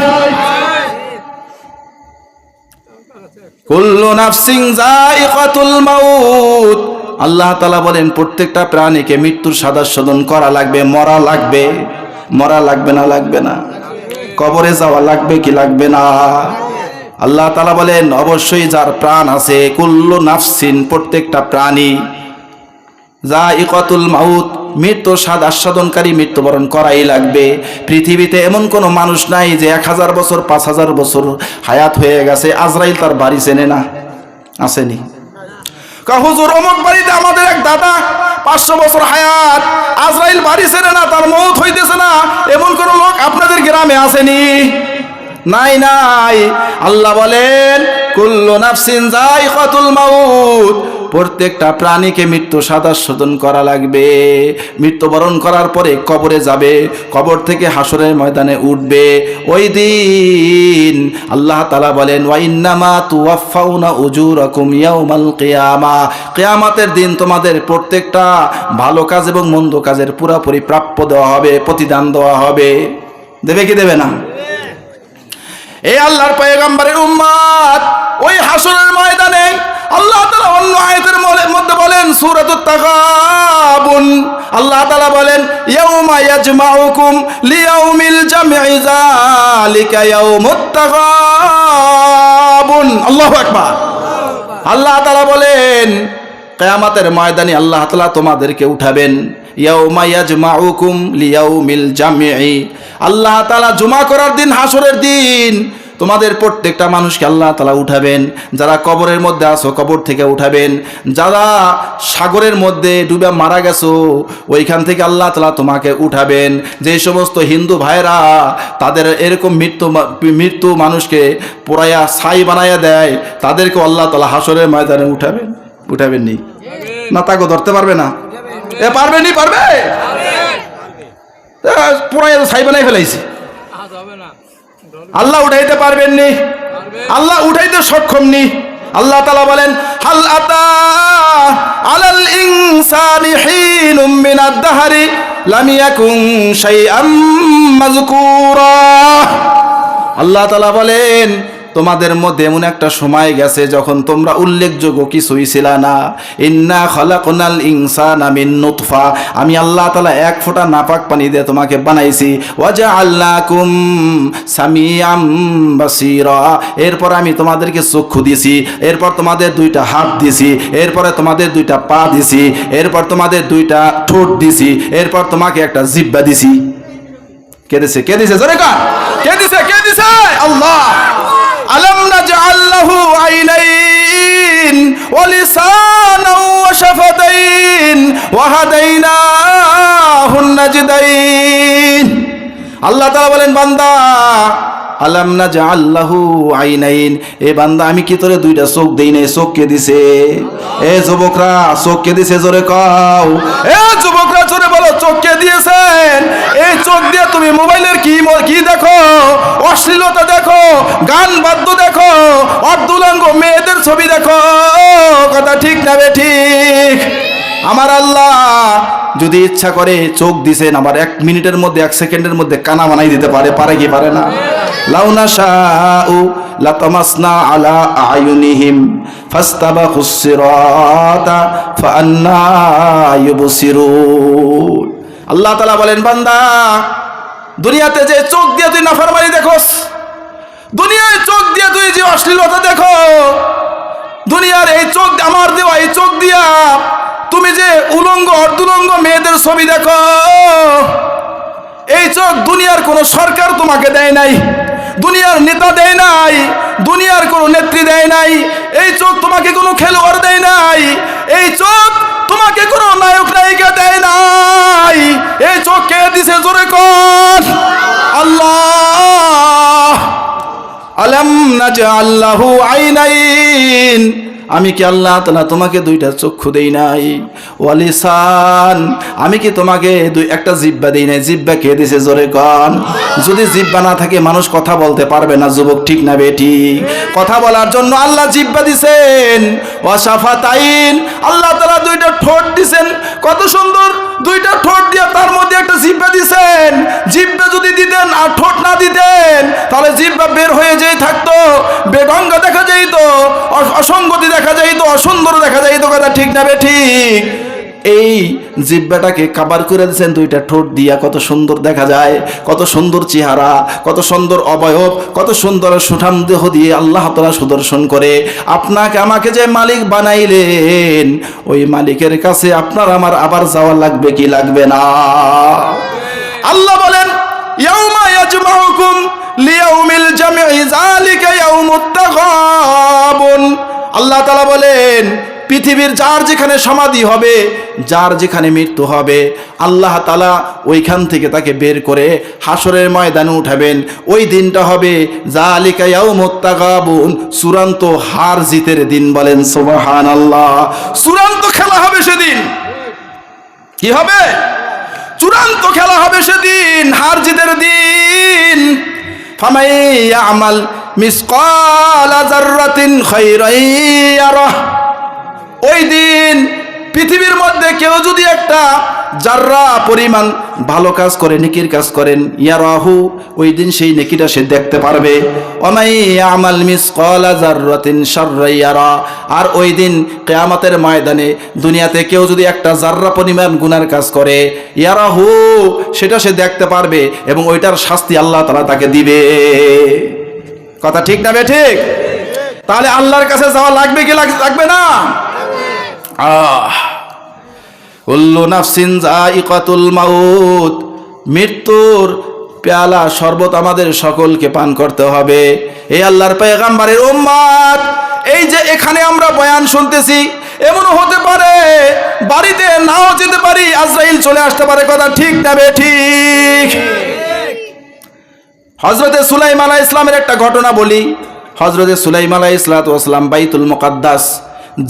কুল্লু নাফসিন যায়িকাতুল মাউত আল্লাহ তাআলা বলেন প্রত্যেকটা প্রাণীকে মৃত্যুর সাদাস্যদন করা লাগবে, মরা লাগবে। মরা লাগবে না? লাগবে না? কবরে যাওয়া লাগবে কি লাগবে না? আল্লাহ তাআলা বলেন অবশ্যই যার প্রাণ আছে, কুল্লু নাফসিন, প্রত্যেকটা প্রাণী, যায়িকাতুল মাউত, মৃত্যুর স্বাদ আস্বাদনকারী, মৃত্যুবরণ করাই লাগবে। পৃথিবীতে এমন কোনো মানুষ নাই যে 1000 বছর 5000 বছর হায়াত হয়ে গেছে, আজরাইল তার বাড়ি চেনে না? আসেনি? হুজুর অমুক বাড়িতে আমাদের এক দাদা 500 বছর হায়াত, আজরাইল বাড়ি চেনে না, তার মৌত হইতেছে না, এমন কোন লোক আপনাদের গ্রামে আসেনি? নাই, নাই। আল্লাহ বলেন কুল্লু নাফসিন যায়িকাতুল মাউত, প্রত্যেকটা প্রাণীকে মৃত্যু সাদাস্যদন করা লাগবে। মৃত্যুবরণ করার পরে কবরে যাবে, কবর থেকে হাসরের ময়দানে উঠবে। ওই দিন আল্লাহ তাআলা বলেন ওয়া ইন্নামা তুওয়াফাউনা উজুরাকুম ইয়াউমাল কিয়ামা, কিয়ামতের দিন তোমাদের প্রত্যেকটা ভালো কাজ এবং মন্দ কাজের পুরোপুরি প্রাপ্য দেওয়া হবে, প্রতিদান দেওয়া হবে। দেবে কি দেবে না? এই আল্লাহর পয়গম্বরের উম্মত ওই হাসরের ময়দানে আল্লাহ তাআলা অন্য আয়াতের মধ্যে বলেন সূরাতুত তাগাবুন, আল্লাহ তাআলা বলেন ইয়াউমা ইয়াজমাউকুম লিয়াউমিল জামঈ যালিকা ইয়াউমুত তাগাবুন। আল্লাহু আকবার। আল্লাহ তাআলা বলেন কিয়ামতের ময়দানে আল্লাহ তাআলা তোমাদেরকে উঠাবেন। ইয়াউমা ইয়াজমাউকুম লিয়াউমিল জামঈ, আল্লাহ তাআলা জমা করার দিন, হাসরের দিন তোমাদের প্রত্যেকটা মানুষকে আল্লাহ তাআলা উঠাবেন। যারা কবরের মধ্যে আছো কবর থেকে উঠাবেন, যারা সাগরের মধ্যে ডুবে মারা গেছো ওইখান থেকে আল্লাহ তাআলা তোমাকে উঠাবেন। যে সমস্ত হিন্দু ভাইরা তাদের এরকম মৃত্যু মানুষকে পোড়াইয়া ছাই বানাইয়া দেয়, তাদেরকে আল্লাহ তাআলা হাসরের ময়দানে উঠাবেন। উঠাবেন নি? না তাকে ধরতে পারবে না? এ পারবে নি? পারবে? পোড়াইয়া ছাই বানাই ফেলাইছে, আল্লাহ উঠাইতে পারবেন নি? আল্লাহ উঠাইতে সক্ষম নি। আল্লাহ তাআলা বলেন হাল আতা আলাল ইনসানি হিনুম মিনাদ দাহরি লাম ইয়াকুন শাইআম মাযকুরা। আল্লাহ তাআলা বলেন তোমাদের মধ্যে এমন একটা সময় গেছে যখন তোমরা উল্লেখযোগ্য কিছুই ছিল না। ইন্না খালাকনাল ইনসানা মিন নুতফা, আমি আল্লাহ তাআলা এক ফোঁটা নাপাক পানি দিয়ে তোমাকে বানাইছি। ওয়াজআলনাকুম সামিআম বাসীরা, এরপর আমি তোমাদেরকে চক্ষু দিছি, এরপর তোমাদের 2টা হাত দিছি, এরপরে তোমাদের 2টা পা দিছি, এরপর তোমাদের 2টা ঠোঁট দিছি, এরপর তোমাকে একটা জিহ্বা দিছি। কে দিছে? কে দিছে? জোরে কার? কে দিছে? কে দিছে? আল্লাহ। আলাম নাজআল লাহু আইনাইন ওয়া লিসানান ওয়া শাফাতাইন ওয়া হাদাইনাহুন নাজদাইন। আল্লাহ তাআলা বলেন বান্দা আলাম নাজআল লাহু আইনাইন, এ বান্দা আমি কি তোরে 2টা চোখ দেই নাই? চোখ কে দিছে? এ যুবকরা চোখ কে দিছে? জোরে কও। এ যুবকরা জোরে বলো, চোখ কে দিয়েছেন? এই চোখ দিয়ে তুমি মোবাইলের কি দেখো? অশ্লীলতা দেখো, গান বাদ্য দেখো, অর্ধুলঙ্গ মেয়েদের ছবি দেখো। কথা ঠিক না বে ঠিক? আমার আল্লাহ যদি ইচ্ছা করে চোখ দিছেন, আবার 1 মিনিটের মধ্যে 1 সেকেন্ডের মধ্যে কানা বানাই দিতে পারে। পারে কি পারে না? লাউ নাশাউ লাতামাসনা আলা আয়ুনিহিম ফাস্তাবাকুস সিরাতা ফাআন্না ইউবসিরুন। আল্লাহ তাআলা বলেন বান্দা দুনিয়াতে যে চোখ দিয়ে তুই নাফরমানি দেখোস, দুনিয়ায় চোখ দিয়ে তুই যে অশ্লীলতা দেখো, দুনিয়ার এই চোখ আমার দেওয়া এই চোখ দিয়া তুমি যে উলঙ্গ অর্ধুলঙ্গ মেয়েদের ছবি দেখো, এই চোখ দুনিয়ার কোন সরকার তোমাকে দেয় নাই, দুনিয়ার নেতা দেয় নাই, দুনিয়ার কোন নেত্রী দেয় নাই, এই চোখ তোমাকে কোনো খেলোয়াড় দেয় নাই, এই চোখ তোমাকে কোনো নায়ক নায়িকা দেয় নাই। এই চোখ কে দিছে? জোরে কোন? আল্লাহ। আলাম নাজআল লাহু আইনাইন, আমি কি আল্লাহ তাআলা তোমাকে 2টা চক্ষু দেই নাই? ওয়া লিসান, আমি কি তোমাকে একটা জিহ্বা দেই নাই? জিহ্বা কে দিছে? জোরে কোন? যদি জিহ্বা না থাকে মানুষ কথা বলতে পারবে না। যুবক ঠিক না বেটি? কথা বলার জন্য আল্লাহ জিহ্বা দিছেন। ওয়া শাফাতাইন, আল্লাহ তাআলা 2টা ঠোঁট দিছেন। কত সুন্দর 2টা ঠোঁট দিয়ে তার মধ্যে একটা জিহ্বা দিছেন, জিহ্বা যদি দিতেন আর ঠোঁট না দিতেন তাহলে জিহ্বা বের হয়ে যেই থাকতো, বেগঙ্গা দেখা যাইতো, অসঙ্গতি দেখা যাইতো, অসুন্দর দেখা যাইতো। কথা ঠিক না বে ঠিক? এই জিহ্বাটাকে কাবার করে দিয়েছেন দুইটা ঠোঁট দিয়া, কত সুন্দর দেখা যায়, কত সুন্দর চেহারা, কত সুন্দর অবয়ব, কত সুন্দর সুঠাম দেহ দিয়ে আল্লাহ তাআলা সুদর্শন করে আপনাকে আমাকে যে মালিক বানাইলেন, ওই মালিকের কাছে আপনার আমার আবার যাওয়া লাগবে কি লাগবে না? আল্লাহ বলেন ইয়াউমা ইয়াজমাউকুম লিয়াউমিল জামঈ যালিকা ইয়াউমুত তাগাবুন। আল্লাহ তাআলা বলেন পৃথিবীর যার যেখানে সমাধি হবে, যার যেখানে মৃত্যু হবে, আল্লাহ তাআলা ওইখান থেকে তাকে বের করে হাসরের ময়দানে উঠাবেন। ওই দিনটা হবে যালিকা ইয়াউমুত তাগাবুন, চূড়ান্ত হার জিতের দিন। বলেন সুবহানাল্লাহ। চূড়ান্ত খেলা হবে সেদিন। কি হবে? চূড়ান্ত খেলা হবে সেদিন, হার জিতের দিন। ফামান ইয়ামাল মিসকালা যাররাতিন খায়রান ইয়ারাহ। ওই দিন পৃথিবীর মধ্যে কেউ যদি একটা জাররা পরিমাণ ভালো কাজ করে, নেকির কাজ করেন, ইয়ারাহু, ওই দিন সেই নেকিটা সে দেখতে পারবে। ওয়ামান ইয়ামাল মিসকালা যাররাতিন শাররান ইয়ারা। আর ওই দিন কিয়ামতের ময়দানে দুনিয়াতে কেউ যদি একটা জাররা পরিমাণ গুনার কাজ করে, ইয়ারাহু, সেটা সে দেখতে পারবে এবং ওইটার শাস্তি আল্লাহ তাআলা তাকে দিবে। কথা ঠিক না বে ঠিক? তাহলে আল্লাহর কাছে যাওয়া লাগবে কি লাগবে না? কুল্লু নাফসিন যায়িকাতুল মাউত। মৃত্যুর পেয়ালা শরবত আমাদের সকলকে পান করতে হবে। এই আল্লাহর পয়গম্বরের উম্মত, এই যে এখানে আমরা বয়ান শুনতেছি, এমনও হতে পারে বাড়িতে নাও যেতে পারি, আজরাইল চলে আসতে পারে। কথা ঠিক না বে ঠিক? হযরতে সুলাইমান আলাইহিস সালামের একটা ঘটনা বলি। হযরতে সুলাইমান আলাইহিস সালাম বাইতুল মুকাদ্দাস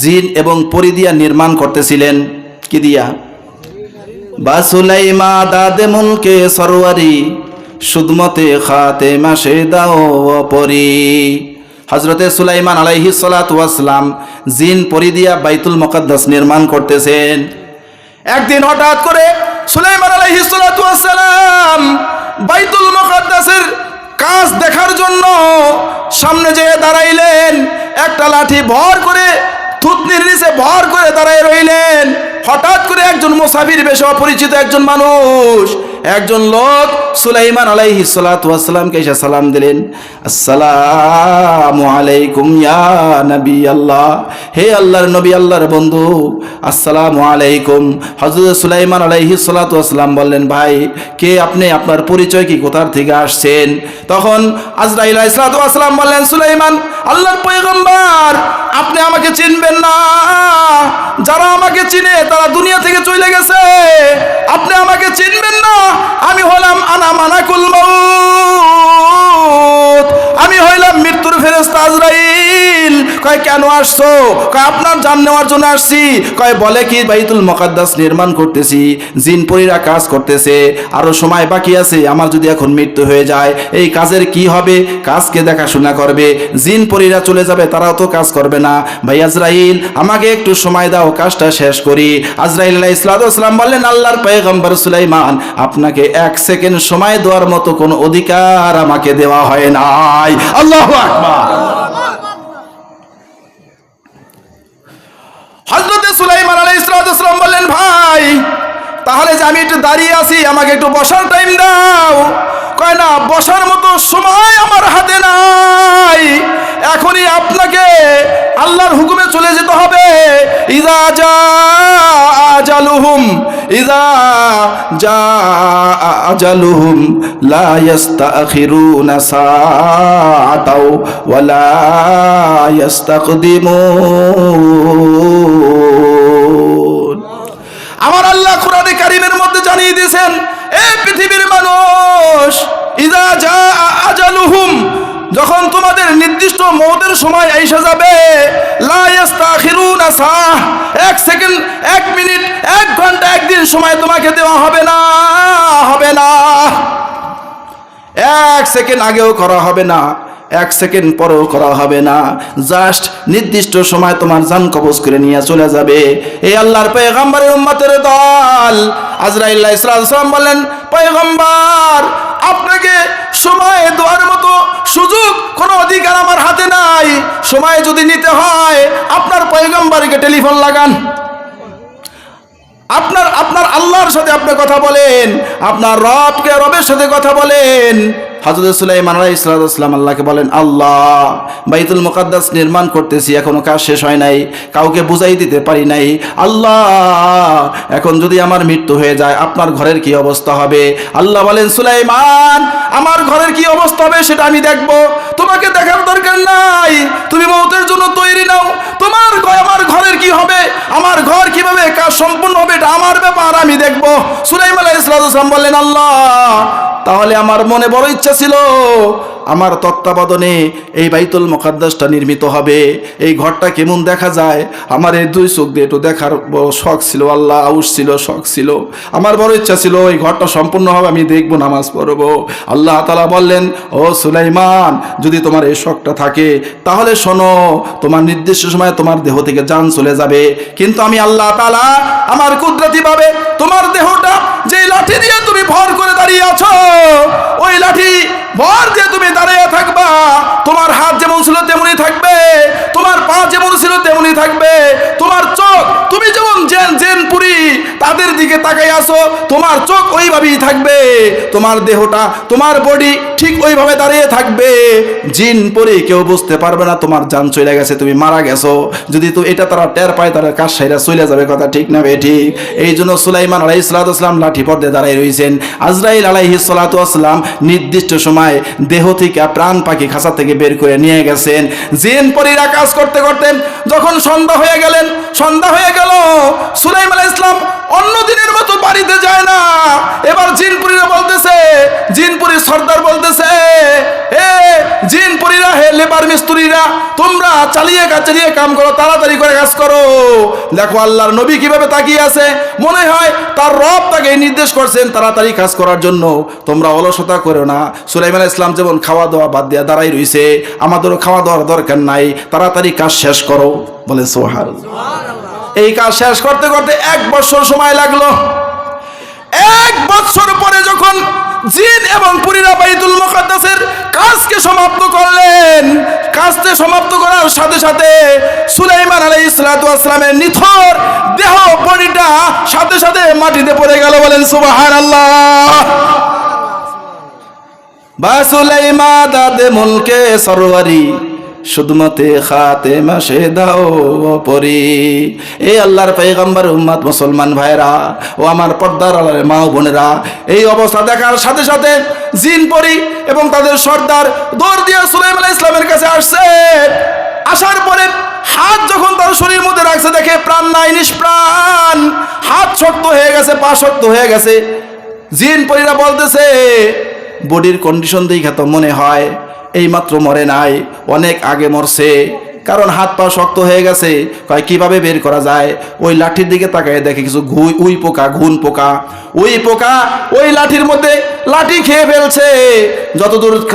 জিন এবং পরি দিয়া নির্মাণ করতেছিলেন। কি দিয়া? বা সুলাইমা দাদে মুলকে সরওয়ারি, সুদমতে খাতে মাসে দাও পরি। হযরতে সুলাইমান আলাইহিস সালাম জিন পরি দিয়া বাইতুল মুকাদ্দাস নির্মাণ করতেছেন। একদিন হঠাৎ করে সুলাইমান আলাইহিস সালাম বাইতুল মুকাদ্দাসের কাজ দেখার জন্য সামনে যেয়ে দাঁড়াইলেন। একটা লাঠি ভর করে থুতনির নিচে ভর করে দাঁড়ায় রইলেন। হঠাৎ করে একজন মুসাফির বেশে অপরিচিত একজন মানুষ, একজন লোক সুলাইমান আলাইহিস সালামকে এসে সালাম দিলেন। আসসালামু আলাইকুম ইয়া নবী আল্লাহ। হে আল্লাহর নবী, আল্লাহর বন্ধু, আসসালামু আলাইকুম। হযরত সুলাইমান আলাইহিস সালাম বললেন, ভাই কে আপনি? আপনার পরিচয় কি? কোথা থেকে আসছেন? তখন আজরাইল আলাইহিস সালাম বললেন, সুলাইমান, আল্লাহর পয়গম্বর, আপনি আমাকে চিনবেন না। যারা আমাকে চিনে তারা দুনিয়া থেকে চলে গেছে। আপনি আমাকে চিনবেন না। আমি হলাম আনা মালাকুল মাউত, আমি হইলাম মৃত্যুর ফেরেশতা আজরাইল। কয় কেন আসছো? কয় আপনার জান নেওয়ার জন্য আসছি। কয় বলে কি বাইতুল মুকাদ্দাস নির্মাণ করতেছি, জিন পরীরা কাজ করতেছে, আরো সময় বাকি আছে। আমার যদি এখন মৃত্যু হয়ে যায় এই কাজের কি হবে? কাজকে দেখাশোনা করবে, জিন পরীরা চলে যাবে, তারাও তো কাজ করবে না। ভাই আজরাইল, আমাকে একটু সময় দাও, কাজটা শেষ করি। আজরাইল আলাইহিস সালাম বললেন, আল্লাহর পয়গম্বর সুলাইমান, আপনাকে 1 সেকেন্ড সময় দেওয়ার মতো কোনো অধিকার আমাকে দেওয়া হয় নাই। আল্লাহু আকবার। হযরত সুলাইমান আলাইহিস সালাম বললেন, ভাই তাহলে যে আমি একটু দাঁড়িয়ে আছি, আমাকে একটু বসার টাইম দাও। কয় না, বসার মতো সময় আমার হাতে নাই, এখনই আপনাকে আল্লাহর হুকুমে চলে যেতে হবে। ইযা জা আজালুহুম, ইযা জা আজালুহুম লা ইস্তাখিরুনা সাআতাও ওয়া লা ইস্তাকদিমুন। আমার আল্লাহ কোরআনে কারীমের মধ্যে জানিয়ে দিয়েছেন, এই পৃথিবীর মানুষ, ইযা জা আজালুহুম, যখন তোমাদের নির্দিষ্ট মওতের সময় এসে যাবে, লা ইস্তাখিরুনা সাআহ, 1 সেকেন্ড, 1 মিনিট, 1 ঘন্টা, 1 দিন সময় তোমাকে দেওয়া হবে না, হবে না। 1 সেকেন্ড আগেও করা হবে না, 1 সেকেন্ড পরেও করা হবে না। জাস্ট নির্দিষ্ট সময় তোমার জান কবজ করে নিয়ে চলে যাবে। এই আল্লাহর পয়গম্বরের উম্মতের দল, আজরাইল আলাইহিস সালাম বললেন, পয়গম্বর আপনাকে সময় দেওয়ার মতো সুযোগ কোনো অধিকার আমার হাতে নাই। সময় যদি নিতে হয় আপনার পয়গম্বরকে টেলিফোন লাগান, আপনার আল্লাহর সাথে আপনি কথা বলেন, আপনার রবের সাথে কথা বলেন। হযরত সুলাইমান আলাইহিস সালাম আল্লাহকে বলেন, আল্লাহ বাইতুল মুকাদ্দাস নির্মাণ করতেছি, এখনো কাজ শেষ হয় নাই, কাউকে বুঝাই দিতে পারি নাই। আল্লাহ এখন যদি আমার মৃত্যু হয়ে যায় আপনার ঘরের কি অবস্থা হবে? আল্লাহ বলেন, সুলাইমান আমার ঘরের কি অবস্থা হবে সেটা আমি দেখব, তোমাকে দেখার দরকার নাই, তুমি মওতের জন্য তৈরি নাও। আমার ঘরের কি হবে, আমার ঘর কিভাবে কাজ সম্পূর্ণ হবে এটা আমার ব্যাপার, আমি দেখব। সুলাইমান আলাইহিস সালাম বললেন, আল্লাহ তাহলে আমার মনে বড় ইচ্ছা ছিল আমার তত্ত্বাবধানে এই বাইতুল মুকাদ্দাসটা নির্মিত হবে, এই ঘরটা কেমন দেখা যায় আমার এই দুই চোখ দিয়ে একটু দেখার বড় শখ ছিল। আল্লাহ আউস ছিল, শখ ছিল, আমার বড় ইচ্ছা ছিল এই ঘরটা সম্পূর্ণ হবে, আমি দেখবো, নামাজ পড়বো। আল্লাহ তাআলা বললেন, ও সুলাইমান যদি তোমার এই শখটা থাকে তাহলে শোনো, তোমার নির্দিষ্ট সময়ে তোমার দেহ থেকে জান চলে যাবে, কিন্তু আমি আল্লাহ তাআলা আমার কুদরতি ভাবে তোমার দেহটা যে লাঠি দিয়ে তুমি ভর করে দাঁড়িয়ে আছো, ওই লাঠি ভর দিয়ে তুমি দাঁড়িয়ে থাকবা, তোমার হাত যেমন ছিল তেমনই থাকবে, তোমার পা যেমন ছিল তেমনই থাকবে, তোমার চোখ তুমি যেমন জেনপুরি তাদের দিকে তাকাই আসো, তোমার চোখ ওইভাবেই থাকবে, তোমার দেহটা তোমার বডি ঠিক ওইভাবে দাঁড়িয়ে থাকবে। জিনপুরি কেউ বুঝতে পারবে না তোমার জান চলে গেছে, তুমি মারা গেছো। যদি তো এটা তারা টের পায় তারা কাজ সাইরা চলে যাবে, কথা ঠিক না ঠিক? এই জন্য সুলাইমান আলাইহিস সালাম লাঠি পর্দে দাঁড়ায় রয়েছেন। আজরাইল আলাইহিস সালাম নির্দিষ্ট সময় দেহ থেকে প্রাণ পাখি খাঁচা থেকে বের করে নিয়ে গেছেন। জিন পরীরা কাজ করতে করতে যখন সন্ধ্যা হয়ে গেল, সুলাইমান আলাইহিস সালাম অন্য দিনের মতো বাড়িতে যায় না। এবার জিনপুরীরা বলতেছে, জিনপুরীর সর্দার বলতেছে, হে জিনপুরীরা, হে লেবার মিস্ত্রিরা, তোমরা চালিয়ে কাম করো, তাড়াতাড়ি করে কাজ করো। দেখো আল্লাহর নবী কিভাবে তাকিয়ে আছে, মনে হয় তার রব তাকে নির্দেশ করছেন তাড়াতাড়ি কাজ করার জন্য, তোমরা অলসতা করো না। সুলাইমান আলাইহিস সালাম যেমন খাওয়া দাওয়া বাদ দিয়ে দাঁড়াই রইছে, আমাদেরও খাওয়া দাওয়ার দরকার নাই, তাড়াতাড়ি কাজ শেষ করো। বলে সুবহানাল্লাহ। এই কাজ শেষ করতে করতে 1 বছর সময় লাগলো। 1 বছর পরে যখন জিন এবং পুরীরা বাইতুল মুকাদ্দাসের কাজকে সমাপ্ত করলেন, কাজকে সমাপ্ত করার সাথে সাথে সুলাইমান আলাইহিস সালামের নিথর দেহ বডিটা সাথে সাথে মাটিতে পড়ে গেল। বলেন সুবহানাল্লাহ। বা সুলাইমান দাদে মুলকে সরওয়ারি সুদমতে খাতেমা সে দাও পরি। এই আল্লাহর পয়গম্বর উম্মত মুসলমান ভাইরা ও আমার পর্দার আড়ালের মা ও বোনেরা, এই অবস্থা দেখার সাথে সাথে জিন পরি এবং তাদের সর্দার দৌড় দিয়ে সুলাইমান আলাইহিস সালামের কাছে আসছে। আসার পরে হাত যখন তার শরীর মধ্যে রাখছে, দেখে প্রাণ নাই, নিষ্প্রাণ, হাত শক্ত হয়ে গেছে, পা শক্ত হয়ে গেছে। জিন পরিরা বলতেছে, বডির কন্ডিশন দেখে তো মনে হয় এইমাত্র মরে নাই, অনেক আগে মরছে, কারণ হাত পা শক্ত হয়ে গেছে। কয় কিভাবে বের করা যায়? ওই লাঠির দিকে তাকায় দেখে কিছু উই পোকা, ঘুন পোকা, ওই পোকা ওই লাঠির মধ্যে লাঠি খেয়ে ফেলছে।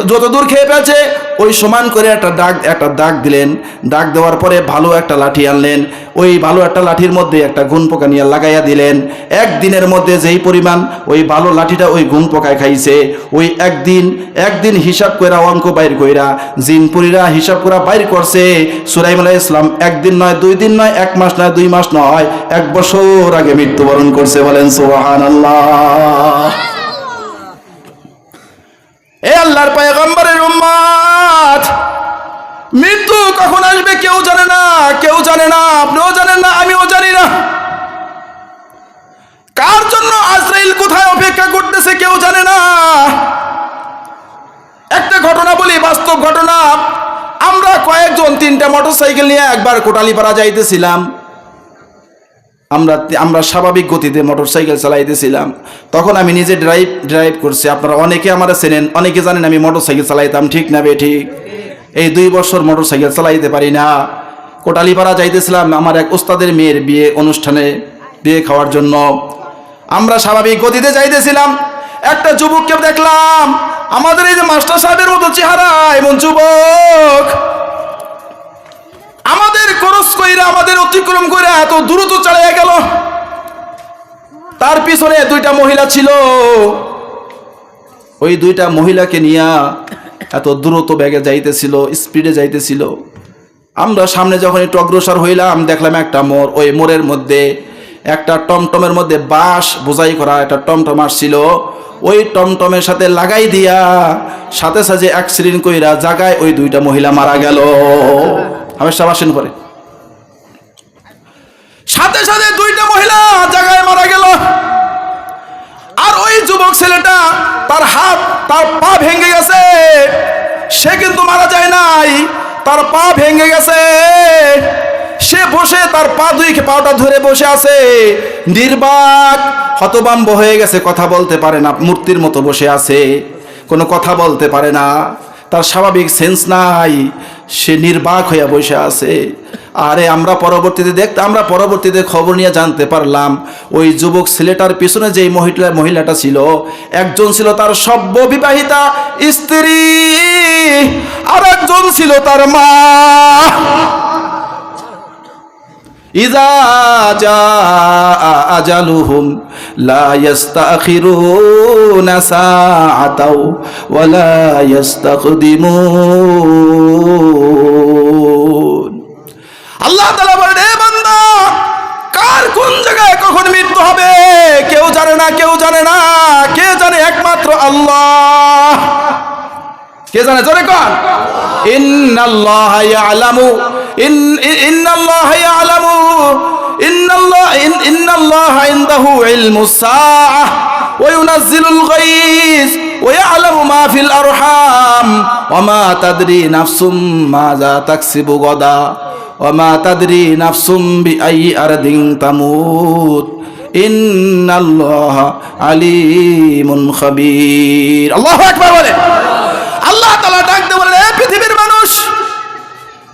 যতদূর খেয়ে ফেলছে ওই সমান করে একটা দাগ দিলেন। দাগ দেওয়ার পরে ভালো একটা লাঠি আনলেন, ওই ভালো একটা লাঠির মধ্যে একটা ঘুন পোকা নিয়ে লাগাইয়া দিলেন। একদিনের মধ্যে যেই পরিমাণ ওই ভালো লাঠিটা ওই ঘুন পোকায় খাইছে, ওই একদিন হিসাব কইরা, অঙ্ক বাইর কইরা জিনপুরীরা হিসাব করা বাইর করছে, সুলাইমান আলাইহিস সালাম 1 দিন নয়, 2 দিন নয়, 1 মাস নয়, 2 মাস নয়, 1 বছর আগে মৃত্যুবরণ করছে। বলেন সুবহানাল্লাহ। এ আল্লাহর পয়গম্বরের উম্মত, মৃত্যু কখন আসবে কেউ জানে না, কেউ জানে না, আপনিও জানেন না, আমিও জানি না। কার জন্য আজরাইল কোথায় অপেক্ষা করতেছে কেউ জানে না। একটা ঘটনা বলি, বাস্তব ঘটনা। আমরা কয়েকজন 3টা মোটরসাইকেল নিয়ে একবার কোটালীপাড়া যাইতেছিলাম। আমরা স্বাভাবিক গতিতে মোটরসাইকেল চালাইতেছিলাম। তখন আমি নিজে ড্রাইভ করছি। আপনারা অনেকে আমার চেনেন, অনেকে জানেন আমি মোটরসাইকেল চালাইতাম, ঠিক না বে ঠিক? এই 2 বছর মোটরসাইকেল চালাইতে পারি না। কোটালীপাড়া যাইতেছিলাম আমার এক ওস্তাদের মেয়ের বিয়ে অনুষ্ঠানে, বিয়ে খাওয়ার জন্য। আমরা স্বাভাবিক গতিতে যাইতেছিলাম, একটা যুবককে দেখলাম, আমাদের এই যে মাস্টার সাহেবের মতো চেহারা, এমন যুবক আমাদের ক্রস কইরা, আমাদের অতিক্রম করে এত দ্রুত চালিয়ে গেল। তার পিছনে দুইটা মহিলা ছিল। ওই দুইটা মহিলাকে নিয়ে এত দ্রুত বেগে যাইতেছিল, স্পিডে যাইতেছিল। আমরা সামনে যখন একটু অগ্রসর হইলাম, দেখলাম একটা মোড়। ওই মোড়ের মধ্যে একটা টমটমের মধ্যে বাঁশ বোঝাই করা একটা টমটম আসছিল। ওই টমটমের সাথে লাগাই দিয়া সাথে সাথে অ্যাক্সিডেন্ট কইরা জায়গায় ওই দুইটা মহিলা মারা গেল। আমি সাবাসেন করে সাথে সাথে দুইটা মহিলা জায়গায় মারা গেল। আর ওই যুবক ছেলেটা তার হাত তার পা ভেঙে গেছে, সে কিন্তু মারা যায় নাই, তার পা ভেঙে গেছে। সে বসে তার পাটা ধরে বসে আছে, নির্বাক হতভম্ব হয়ে গেছে, কথা বলতে পারে না, মূর্তির মতো বসে আছে, কোনো কথা বলতে পারে না, তার স্বাভাবিক সেন্স নাই, সে নির্বাক হয়ে বসে আছে। আরে আমরা পরবর্তীতে খবর নিয়ে জানতে পারলাম ওই যুবক ছেলেটার পিছনে যে মহিলাটা ছিল, একজন ছিল তার সদ্য বিবাহিতা স্ত্রী, আর একজন ছিল তার মা। ইযা জাআ আজালুহুম লা ইস্তাখিরুনা সাআতাও ওয়া লা ইস্তাকদিমুন। আল্লাহ তাআলা বলেন, হে বান্দা, কার কোন জায়গায় কখন মৃত্যু হবে কেউ জানে না, কেউ জানে না, কে জানে? একমাত্র আল্লাহ। কে জানে? জোরে কর। ইন্নাল্লাহা ইয়ালামু ইন্নাল্লাহা ইয়ালামু ইন্নাল্লাহা ইনদাহু ইলমুস সাআহ ওয়া ইউনাজ্জিলুল গায়স ওয়া ইয়ালামু মা ফিল আরহাম ওয়া মা তাদরি নাফসুম মাযা তাকসিবু গাদা ওয়া মা তাদরি নাফসুম বিআইয়ি আরদিন তামুত ইন্নাল্লাহা আলিমুন খাবীর। আল্লাহু আকবার বলে। আল্লাহ তাআলা ডাক দিয়ে বলেন, হে পৃথিবীর মানুষ,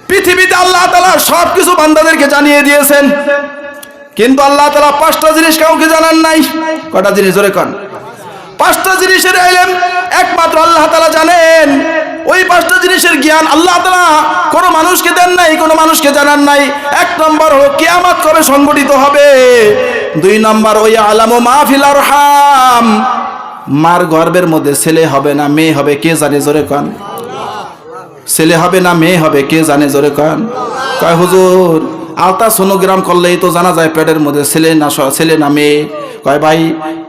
পৃথিবীতে আল্লাহ তাআলা সব কিছু বান্দাদেরকে জানিয়ে দিয়েছেন, কিন্তু আল্লাহ তাআলা 5টা জিনিস কাউকে জানান নাই। কয়টা জিনিস? জোরে কোন। 5টা জিনিসের ইলম একমাত্র আল্লাহ তাআলা জানেন। ওই 5টা জিনিসের জ্ঞান আল্লাহ তাআলা কোনো মানুষকে দেন নাই, কোনো মানুষকে জানান নাই। 1 নম্বর হলো কিয়ামত কবে সংঘটিত হবে। 2 নম্বর ওয়া ইয়ালামু মা ফিল আরহাম, মার গর্ভের মধ্যে ছেলে হবে না মেয়ে হবে কে জানে? জোরে কোন। ছেলে হবে না মেয়ে হবে কে জানে? জোরে কোন। কয় হুজুর, আলট্রাসোনোগ্রাম করলেই তো জানা যায় পেটের মধ্যে ছেলে না মেয়ে। কয় ভাই,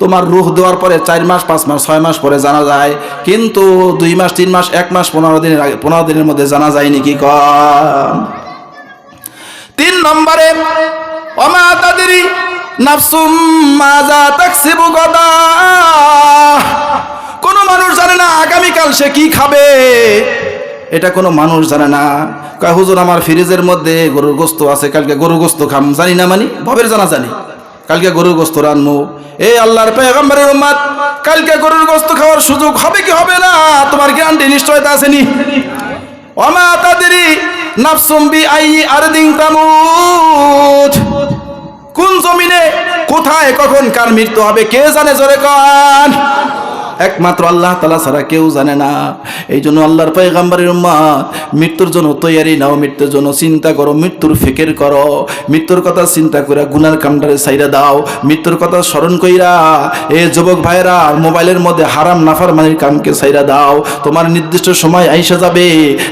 তোমার রূহ দেওয়ার পরে 4 মাস 5 মাস 6 মাস পরে জানা যায়, কিন্তু 2 মাস 3 মাস 1 মাস 15 দিনের মধ্যে জানা যায়নি কি কন? 3 নম্বরে ওমা তাদরি নাফসুম মাযা তাকসিবু গাদা, কোন মানুষ জানে না আগামীকাল সে কি খাবে, এটা কোনো মানুষ জানে না। কয় হুজুর, আমার ফ্রিজের মধ্যে গরুর গোশত আছে, কালকে গরুর গোশত খাম, জানি না মানি ভবের জানা জানি, কালকে গরুর গোশত রান্নু। এই আল্লাহর পয়গম্বরের উম্মত, কালকে গরুর গোশত খাওয়ার সুযোগ হবে কি হবে না তোমার গ্যারান্টি নিশ্চয়তা আসেনি। ওমা তাদরি নাফসুম বিআইয়ি আরদিন তামুত, কোন জমিনে কোথায় কখন কার মৃত্যু হবে কে জানে? জোরে কান। একমাত্র আল্লাহ তাআলা ছাড়া কেউ জানে না। এই জন্য আল্লাহর পয়গম্বরের উম্মত, মৃত্যুর জন্য তৈয়ারি নাও, মৃত্যুর জন্য চিন্তা করো, মৃত্যুর ফিকির করো, মৃত্যুর কথা চিন্তা করে গুনার কামটারে ছাইরা দাও, মৃত্যুর কথা স্মরণ কইরা এ যুবক ভাইরা মোবাইলের মধ্যে হারাম নাফরমানির কামকে ছাইরা দাও। তোমার নির্দিষ্ট সময় আইসা যাবে,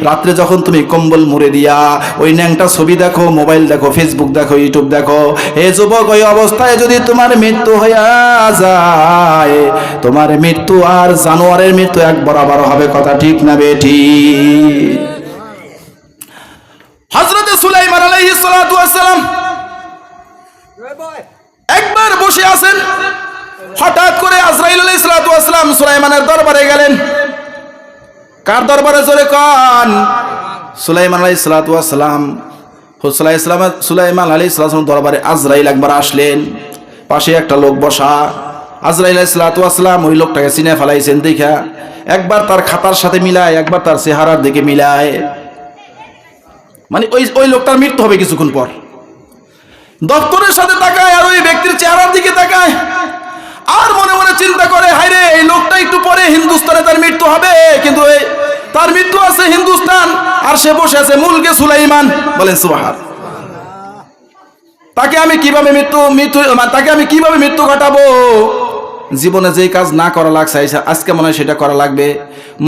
রাত্রে যখন তুমি কম্বল মুড়ে দিয়া ওই ন্যাংটা ছবি দেখো, মোবাইল দেখো, ফেসবুক দেখো, ইউটিউব দেখো, এ যুবক, ওই অবস্থায় যদি তোমার মৃত্যু হইয়া যায়, তোমার মৃত্যু আর জানোয়ারের মৃত্যু এক বরাবর হবে। কথা ঠিক না বেঠি? হযরত সুলাইমান আলাইহিস সালাতু ওয়াস সালাম একবার বসে আছেন, হঠাৎ করে আজরাইল আলাইহিস সালাতু ওয়াস সালাম সুলাইমানের দরবারে গেলেন। কার দরবারে? জোরে কোন। সুলাইমান আলাইহিস সালাতু ওয়াস সালাম, সুলাইমান আলাইহিস সালাম দরবারে আজরাইল একবার আসলেন, পাশে একটা লোক বসা। আজরাইল আলাইহিস সালাতু ওয়াস সালাম ওই লোকটাকে চিনে ফেলাইছেন দেখা একবার তার খাতার সাথে মিলায়, একবার তার চেহারার দিকে মিলায়, মানে ওই লোকটার মৃত্যু হবে কিছুক্ষণ পর। দপ্তরের সাথে তাকায় আর ওই ব্যক্তির চেহারার দিকে তাকায়, আর মনে মনে চিন্তা করে, হায়রে এই লোকটা একটু পরে হিন্দুস্তানে তার মৃত্যু হবে, কিন্তু তার মৃত্যু আছে হিন্দুস্তান, আর সে বসে আছে মুলকে সুলাইমান। বলেন সুবহান। তাকে আমি কিভাবে মৃত্যু ঘটাবো? জীবনে যেই কাজ না করা লাগছে আজকে মনে হয় সেটা করা লাগবে,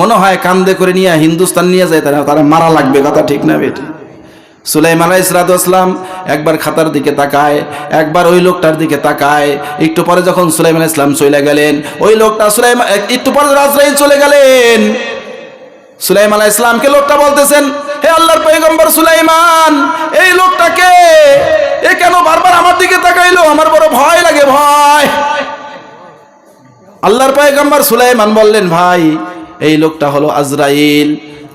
মনে হয় কান্দে করে নিয়ে হিন্দুস্তান নিয়ে যায়, তারা মারা লাগবে, কথা ঠিক না বেটি? সুলাইমান আলাইহিস সালাম একবার খাতার দিকে তাকায়, একবার ওই লোকটার দিকে তাকায়। একটু পরে যখন সুলাইমান আলাইহিস সালাম চলে গেলেন, ওই লোকটা একটু পরে আজরাইল চলে গেলেন, সুলাইমান আলাইহিস সালামকে লোকটা বলতেছেন, হে আল্লাহর পয়গম্বর সুলাইমান, এই লোকটাকে এ কেন বারবার আমার দিকে তাকাইলো? আমার বড় ভয় লাগে, ভয়। আল্লাহর পয়গম্বর সুলাইমান বললেন, ভাই এই লোকটা হলো আজরাইল।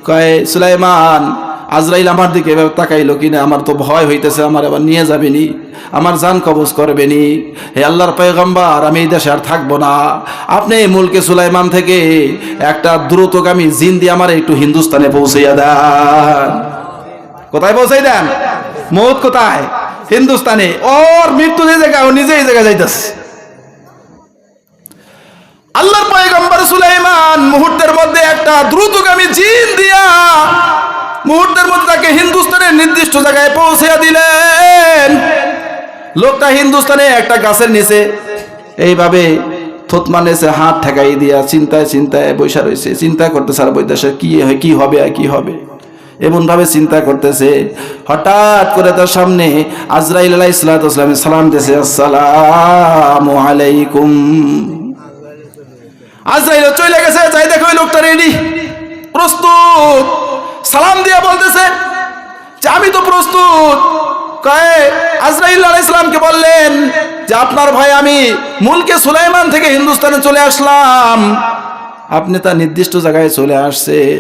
কয় সুলাইমান, আজরাইল আমার দিকে এভাবে তাকাইলো কিনা, আমার তো ভয় হইতেছে, আমার আবার নিয়ে যাবেনি, আমার জান কবজ করবেনি। হে আল্লাহর পয়গম্বর, আমি এই দেশে আর থাকবো না, আপনি মুলকে সুলাইমান থেকে একটা দ্রুতগামী জিন দিয়ে আমার একটু হিন্দুস্তানে পৌঁছাইয়া দেন। কোথায় পৌঁছাই দেন? মৌত কোথায়? হিন্দুস্তানে। ওর মৃত্যু যে জায়গা, ও নিজে এই জায়গায় যাইতেছে। আল্লাহর পয়গম্বর সুলাইমান মুহূর্তের মধ্যে একটা দ্রুতগামী জিন দিয়া মুহূর্তের মধ্যে তাকে হিন্দুস্তানের নির্দিষ্ট জায়গায় পৌঁছে দিলেন। লোকটা হিন্দুস্তানে একটা গাছের নিচে এইভাবে থতমা নেছে হাত ঠেকাই দিয়া চিন্তায় বৈশা রয়েছে, চিন্তা করতেছে আর বৈদেশে কি হবে আর কি হবে, এমন ভাবে চিন্তা করতেছে। হঠাৎ করে তার সামনে আজরাইল আলাইহিস সালাম দিয়েছে, আসসালামু আলাইকুম। আজরাইল চলে গেছে, যাই দেখো ওই লোকটা রেডি, প্রস্তুত, সালাম দিয়া বলতেছে যে আমি তো প্রস্তুত। কয়ে আজরাইল আলাইহিস সালামকে বললেন যে আপনার ভাই আমি মুলকে সুলাইমান থেকে হিন্দুস্তানে চলে আসলাম। আপনি তার নির্দিষ্ট জায়গায় চলে আসছেন,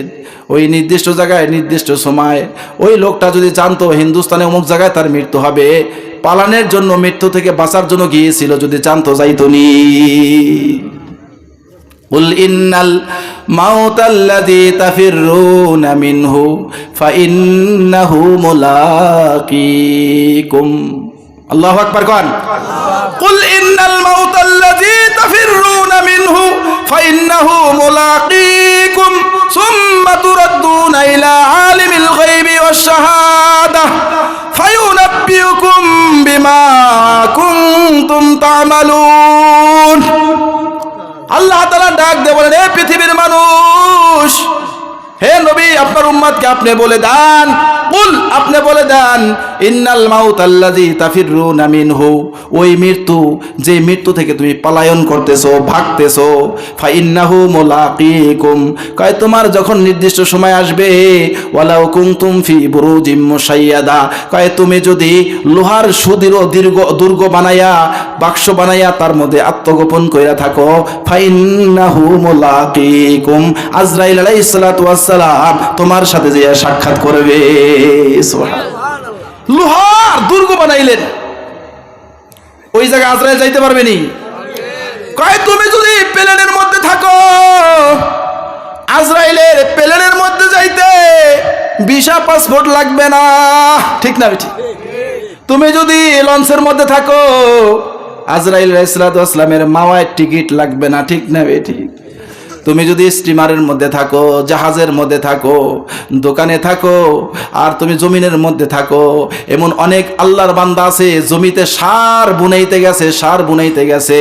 ওই নির্দিষ্ট জায়গায় নির্দিষ্ট সময় ওই লোকটা যদি জানতো হিন্দুস্তানে অমুক জায়গায় তার মৃত্যু হবে, পালানোর জন্য, মৃত্যু থেকে বাঁচার জন্য গিয়েছিল, যদি জানতো যাইতো নি। কুল ইন্নাল মাউতাল্লাযী তাফিররুনা মিনহু ফাইন্নাহু মুলাকীকুম। আল্লাহু আকবার কোন। কুল ইন্নাল মাউতাল্লাযী তাফিররুনা মিনহু ফাইন্নাহু মুলাকীকুম সুম্মা তুরাদ্দুনা ইলা আলিমিল গায়বি ওয়াশ শাহাদাহ ফায়ুনাব্বিউকুম বিমা কুনতুম তা'মালুন। আল্লাহ তাআলা ডাক দিয়ে বলেন, হে পৃথিবীর মানুষ, হে নবী আপনার উম্মতকে আপনি বলে দেন, কুল আপনি বলে দেন, ইন্নাল মাউতাল্লাযী তাফিররুনা মিনহু, ওই মৃত্যু, যে মৃত্যু থেকে তুমি পলায়ন করতেছো, ভাগতেছো, ফাইন্নাহু মুলাকীকুম, কয় তোমার যখন নির্দিষ্ট সময় আসবে, ওয়ালাউ কুনতুম ফি বুরুজিম মুশাইয়াদা, কয় তুমি যদি লোহার সুদৃঢ় দুর্গ বানাইয়া, বাক্স বানাইয়া তার মধ্যে আত্মগোপন কইরা থাকো, ফাইন্নাহু মুলাকীকুম, আজরাইল আলাইহিস সালাতু ওয়াস সালাম তোমার সাথে যে সাক্ষাৎ করবে। সুবহানাল্লাহ, লোহার দুর্গ বানাইলেন, ওই জায়গায় আজরাইল যাইতে পারবে নি। কয় তুমি যদি প্লেনের মধ্যে থাকো, আজরাইলের প্লেনের মধ্যে যাইতে ভিসা পাসপোর্ট লাগবে না, ঠিক না বেটি? তুমি যদি লঞ্চের মধ্যে থাকো, আজরাইল আলাইহিস সালাতু ওয়াস সালামের মাওয়ায় টিকিট লাগবে না, ঠিক না বেটি? তুমি যদি স্টিমারের মধ্যে থাকো, জাহাজের মধ্যে থাকো, দোকানে থাকো, আর তুমি জমিনের মধ্যে থাকো, এমন অনেক আল্লাহর বান্দা আছে জমিতে সার বুনাইতে গেছে,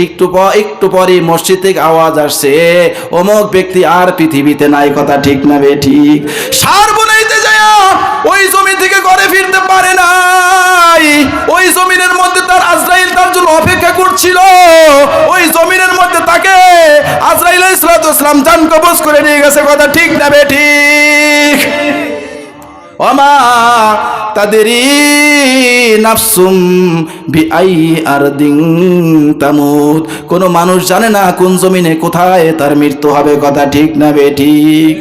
একটু পরে মসজিদ থেকে আওয়াজ আসছে, অমুক ব্যক্তি আর পৃথিবীতে নাই, কথা ঠিক না বে ঠিক? সার বুনাইতে যায় ওই জমি থেকে ঘরে ফিরতে পারে নাই, ওই জমিনের মধ্যে তার আজরাইল তার জন্য অপেক্ষা করছিল, ওই জমিনের মধ্যে তাকে আজরাইল আলাইহিস সালাম জান কবজ করে নিয়ে গেছে, কথা ঠিক না বে ঠিক? ওমা তাদরি নাফসুম বিআই আরদিন তামুত, কোন মানুষ জানে না কোন জমিনে কোথায় তার মৃত্যু হবে, কথা ঠিক না বে ঠিক?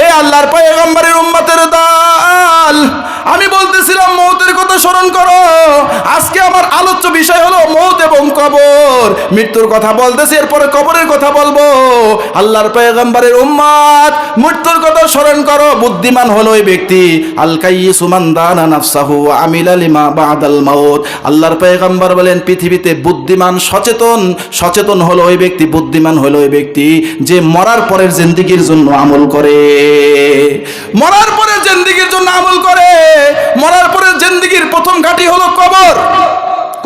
এ আল্লাহর পয়গম্বরের উম্মতের দল, আমি বলতেছিলাম মৌতের কথা স্মরণ করো। আজকে আমার আলোচ্য বিষয় হলো মৌত এবং কবর, মৃত্যুর কথা বলতেছি, এরপরে কবরের কথা বলবো। আল্লাহর পয়গম্বরের উম্মত, মৃত্যুর কথা স্মরণ করো। বুদ্ধিমান হলো ওই ব্যক্তি, আল কাইয়িসু মান দানা নাফসাহু ওয়া আমিলা লিমা বাদাল মাউত। আল্লাহর পয়গম্বর বলেন, পৃথিবীতে বুদ্ধিমান সচেতন হলো ওই ব্যক্তি, বুদ্ধিমান হলো ওই ব্যক্তি যে মরার পরের জিন্দেগির জন্য আমল করে, মরার পরের জিন্দেগির জন্য আমল করে, মরার পরে জিন্দেগির প্রথম ঘাঁটি হলো কবর।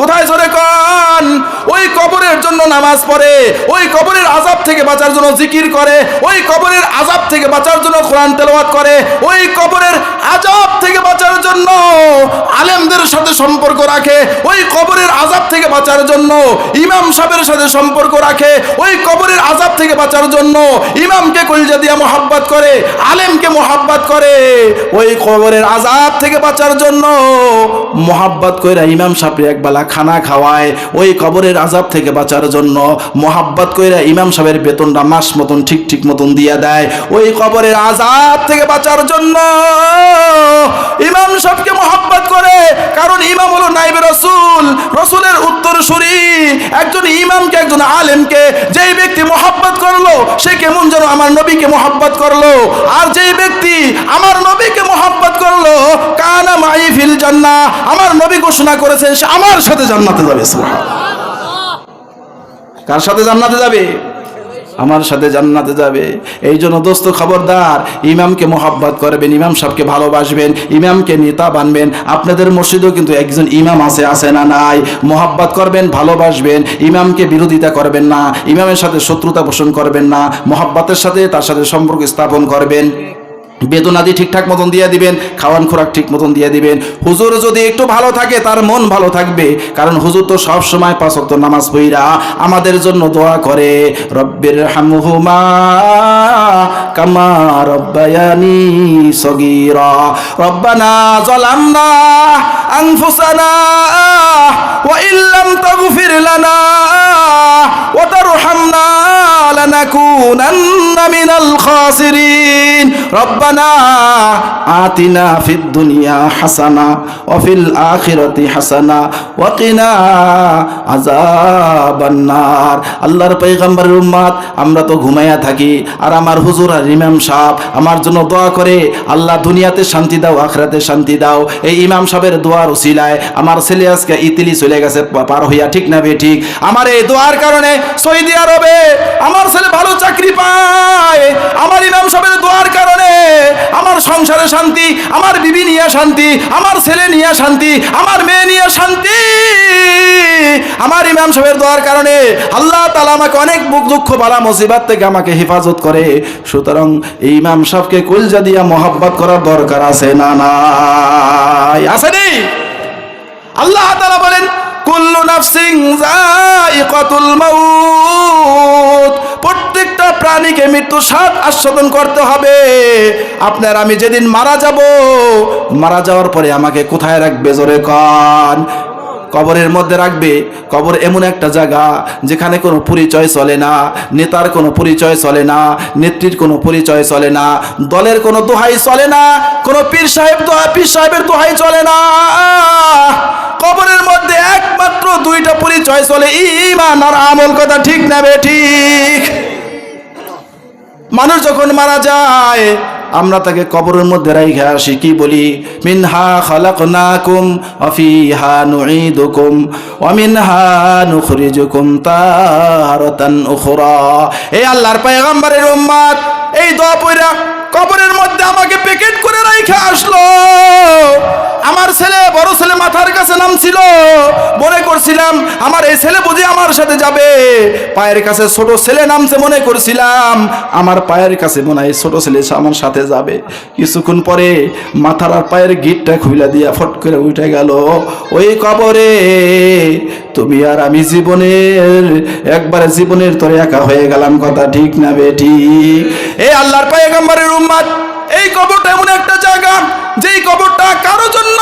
কোথায় জোরে কান? ওই কবরের জন্য নামাজ পড়ে, ওই কবরের আযাব থেকে বাঁচার জন্য জিকির করে, ওই কবরের আযাব থেকে বাঁচার জন্য কোরআন তেলাওয়াত করে, ওই কবরের আযাব থেকে বাঁচার জন্য আলেমদের সাথে সম্পর্ক রাখে, ওই কবরের আযাব থেকে বাঁচার জন্য ইমাম সাহেবের সাথে সম্পর্ক রাখে, ওই কবরের আযাব থেকে বাঁচার জন্য ইমামকে কলিজা দিয়া মোহাব্বত করে, আলেমকে মোহাব্বত করে, ওই কবরের আযাব থেকে বাঁচার জন্য মোহাব্বত কইরা ইমাম সাহেব একবেলা খানা খাওয়ায়, ওই কবরের আযাব থেকে বাঁচার জন্য মোহাব্বত কইরা ইমাম সাহেবের বেতনটা মাস মতন ঠিক মতন দিয়ে দেয়, ওই কবরের আযাব থেকে বাঁচার জন্য ইমাম সাহেবকে মোহাব্বত করে। কারণ ইমাম হলো নাইবে রাসূল, রাসূলের উত্তরসূরি। একজন ইমামকে, একজন আলেমকে যেই ব্যক্তি মোহাব্বত করলো, সে কেমন যেন আমার নবীকে মোহাব্বত করলো। আর যেই ব্যক্তি আমার নবীকে মোহাব্বত করলো, কানা মাই ফিল জান্নাহ, আমার নবী ঘোষণা করেছেন সে আমার সাথে জান্নাতে যাবে। কার সাথে জান্নাতে যাবে? আমার সাথে জান্নাতে যাবে। এই জন্য দোস্ত খবরদার, ইমামকে মোহাব্বত করবেন, ইমাম সাহেবকে ভালোবাসবেন, ইমামকে নেতা বানবেন। আপনাদের মসজিদেও কিন্তু একজন ইমাম আছে না নাই? মোহাব্বত করবেন, ভালোবাসবেন, ইমামকে বিরোধিতা করবেন না, ইমামের সাথে শত্রুতা পোষণ করবেন না, মোহাব্বতের সাথে তার সাথে সম্পর্ক স্থাপন করবেন। বেতনাদি ঠিকঠাক মতন দিয়ে দিবেন, খাওয়ান খোরাক ঠিক মতন দিয়ে দিবেন। হুজুর যদি একটু ভালো থাকে তার মন ভালো থাকবে, কারণ হুজুর তো সব সময় 5 ওয়াক্ত নামাজ পড়া আমাদের জন্য দোয়া করে, রব্বির হামহুমা কামা রব্বায়ানি সগীরা, রব্বানা যালামনা আনফুসানা ওয়া ইল্লাম তাগফির লানা ওয়া তারহামনা লানাকুনান্না মিনাল খাসিরিন, রব্বানা আতিনা ফিদ দুনিয়া হাসানা ওয়া ফিল আখিরাতি হাসানা ওয়া কিনা আযাবান নার। আল্লাহর পয়গম্বরের উম্মত আমরা তো ঘুমায়া থাকি, আর আমার হুজুর আর ইমাম সাহেব আমার জন্য দোয়া করে, আল্লাহ দুনিয়াতে শান্তি দাও, আখিরাতে শান্তি দাও। এই ইমাম সাহেবের দোয়ার উসিলায় আমার ছেলে আজকে ইতালি চলে গেছে পার হইয়া, ঠিক না বে ঠিক? আমার এই দোয়ার কারণে সৌদি আরবে আমার ছেলে ভালো চাকরি পায়, আমার ইমাম সাহেবের দোয়ার কারণে আমার সংসারে শান্তি, আমার বিবি নিয়ে শান্তি, আমার ছেলে নিয়ে শান্তি, আমার মেয়ে নিয়ে শান্তি। আমার ইমাম সাহেবের দোয়ার কারণে আল্লাহ তাআলা আমাকে অনেক দুঃখ বালা মুসিবত থেকে আমাকে হেফাজত করে। সুতরাং এই ইমাম সাহেবকে কলজা দিয়া মোহাব্বত করার দরকার আছে না নাই? আসেনি? আল্লাহ তাআলা বলেন কুল্লু নাফসিন যায়িকাতুল মাউত, প্রত্যেকটা প্রাণীকে মৃত্যু স্বাদ আস্বাদন করতে হবে। আপনার আমি যেদিন মারা যাব, মারা যাওয়ার পরে আমাকে কোথায় রাখবে জোরে কান? কবরের মধ্যে রাখবে। কবর এমন একটা জায়গা যেখানে কোনো পরিচয় চলে না, নেতার কোনো পরিচয় চলে না, নেত্রীর কোনো পরিচয় চলে না, দলের কোনো দোহাই চলে না, কোনো পীর সাহেবের দোহাই চলে না। কবরের মধ্যে একমাত্র 2টা পরিচয় চলে, ঈমান আর আমল। কথা ঠিক না বে ঠিক? মানুষ যখন মারা যায় আমরা তাকে কবরের মধ্যে রাইখা আসি, কি বলি? মিনহা খালাকনাকুম ওয়া ফিহা নুঈদুকুম ওয়া মিনহা নুখরিজুকুম তারাতান উখরা। এই আল্লাহর পয়গম্বরের উম্মত এই দোয়া পড়া কবরের মধ্যে আমাকে প্যাকেট করে রাইখা আসলো। আমার ছেলে, বড় ছেলে মাথার কাছে নামছিল, মনে করছিলাম আমার এই ছেলে বুঝি আমার সাথে যাবে। পায়ের কাছে ছোট ছেলে নামছে, মনে করছিলাম আমার পায়ের কাছে মনে হয় ছোট ছেলে আমার সাথে যাবে। কিছুক্ষণ পরে মাথার আর পায়ের গিটটা খুইলা দিয়া ফট করে উঠে গেল ওই কবরে। তুমি আর আমি একবারে জীবনের তোরে একা হয়ে গেলাম। কথা ঠিক না বেটি? এই আল্লাহর পয়গম্বরের উম্মত, এই কবরটা এমন একটা জায়গা যেই কবরটা কারো জন্য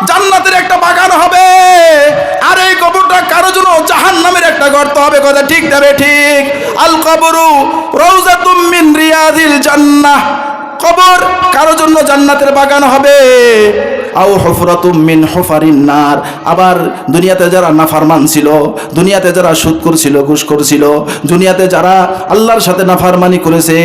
জান্নাতের একটা বাগান হবে, আর এই কবরটা কারো জন্য জাহান্নামের একটা গর্ত হবে। কথা ঠিক না ঠিক? আল কবরু রাউযাতুম মিন রিয়াদিল জান্নাহ, কবর কারো জন্য জান্নাতের বাগান হবে। আও হুফরাতুম মিন হুফারিন নার, আবার দুনিয়াতে যারা নাফরমান ছিল, দুনিয়াতে যারা সুদ করছিল, ঘুষ করছিল, দুনিয়াতে যারা আল্লাহর সাথে নাফরমানি করেছে,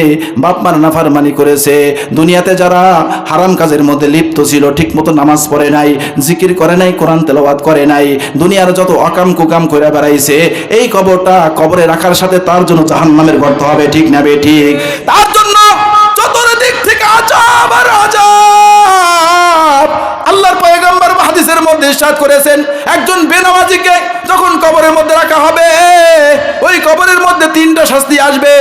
বাপ মার নাফরমানি করেছে, দুনিয়াতে যারা হারাম কাজের মধ্যে লিপ্ত ছিল, ঠিকমতো নামাজ পড়ে নাই, জিকির করে নাই, কোরআন তেলাওয়াত করে নাই, দুনিয়ার যত অকাম কুকাম করে বেড়াইছে, এই কবরটা কবরে রাখার সাথে তার জন্য জাহান্নামের গর্ত হবে। ঠিক না বে ঠিক? তার জন্য চতুর্দিক থেকে আযাব আর আযাব। হাদিসের মধ্যে ইরশাদ করেছেন, একজন বেনামাজিকে যখন কবরের মধ্যে রাখা হবে, ওই কবরের মধ্যে তিনটা শাস্তি আসবে।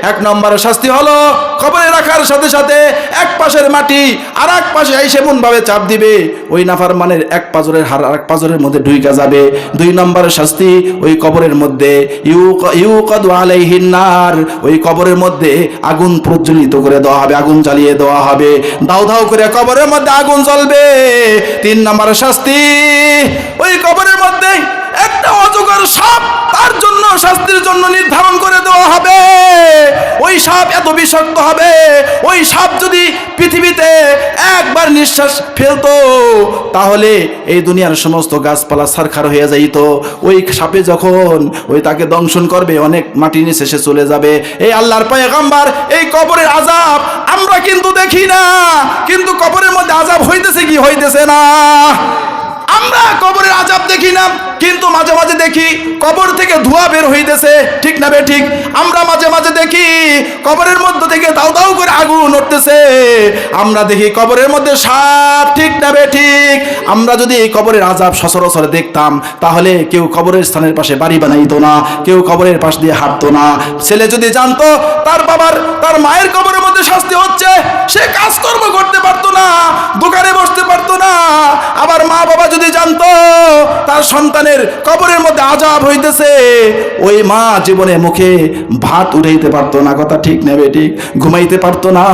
এক নম্বরের শাস্তি হলো কবরে রাখার সাথে সাথে এক পাশের মাটি আর এক পাশে এসে এমন ভাবে চাপ দিবে, ওই নাফরমানের এক পাজরের হাড় আর এক পাজরের মধ্যে ঢুইকা যাবে। দুই নম্বরের শাস্তি, ওই কবরের মধ্যে ইউকাদু আলাইহিন নার, ওই কবরের মধ্যে আগুন প্রজ্বলিত করে দেওয়া হবে, আগুন জ্বালিয়ে দেওয়া হবে, দাউ দাউ করে কবরের মধ্যে আগুন জ্বলবে। তিন নম্বরের শাস্তি, ওই কবরের মধ্যে একটা অজগর সাপ তার জন্য শাস্তির জন্য নির্ধারণ করে দেওয়া হবে। ওই সাপ এত বিষাক্ত হবে, ওই সাপ যদি পৃথিবীতে একবার নিঃশ্বাস ফেলতো তাহলে এই দুনিয়ার সমস্ত গাছপালা ছারখার হয়ে যাইত। ওই সাপে যখন ওই তাকে দংশন করবে, অনেক মাটির নিচে সে চলে যাবে। এই আল্লাহর পয়গম্বর, এই কবরের আযাব আমরা কিন্তু দেখি না, কিন্তু কবরের মধ্যে আযাব হইতেছে কি হইতেছে না? আমরা কবরের আযাব দেখি না, কিন্তু মাঝে মাঝে দেখি কবর থেকে ধোঁয়া বের হইতেছে, ঠিক না বে ঠিক? আমরা মাঝে মাঝে দেখি কবরের মধ্য থেকে দাউ দাউ করে আগুন উঠতেছে, আমরা দেখি কবরের মধ্যে সাপ, ঠিক না বে ঠিক? আমরা যদি এই কবরের আযাব সচরাচর দেখতাম তাহলে কেউ কবরের স্থানের পাশে বাড়ি বানাইতো না, কেউ কবরের পাশ দিয়ে হাঁটতো না। ছেলে যদি জানতো তার বাবার তার মায়ের কবরের মধ্যে শাস্তি হচ্ছে, সে কাজকর্ম করতে পারতো না, দোকানে বসতে পারতো না। আবার মা বাবা যদি জানতো তার সন্তানের কবরের মধ্যে আযাব হইতেছে, ওই মা জীবনে মুখে ভাত উঠাইতে পারতো না, কথা ঠিক নেবে ঠিক, ঘুমাইতে পারতো না,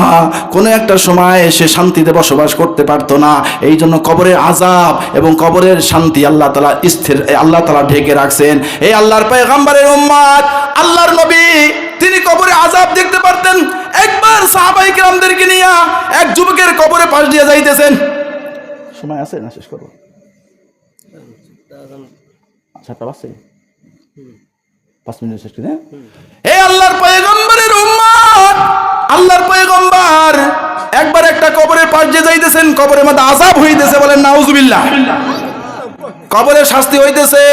কোনো একটা সময় সে শান্তিতে বসবাস করতে পারতো না। এই জন্য কবরের আযাব এবং কবরের শান্তি আল্লাহ তাআলা স্থির, আল্লাহ তাআলা ঢেকে রাখছেন। এই আল্লাহর পয়গম্বরের উম্মত, আল্লাহর নবী, তিনি কবরে আযাব দেখতে পারতেন। একবার সাহাবায়ে কেরামদেরকে নিয়ে এক যুবকের কবরে পাশ দিয়ে যাইতেছেন। সময় আছে না? শেষ করবো। আচ্ছা, বাসে 5 মিনিট শেষ করে। এই আল্লাহর পয়গম্বরের উম্মত, আল্লাহর পয়গম্বর একবার একটা কবরের পাশ দিয়ে যাইতেছেন, কবরের মধ্যে আযাব হইতেছে, বলেন নাউজুবিল্লাহ, কবরের শাস্তি হইতেছে।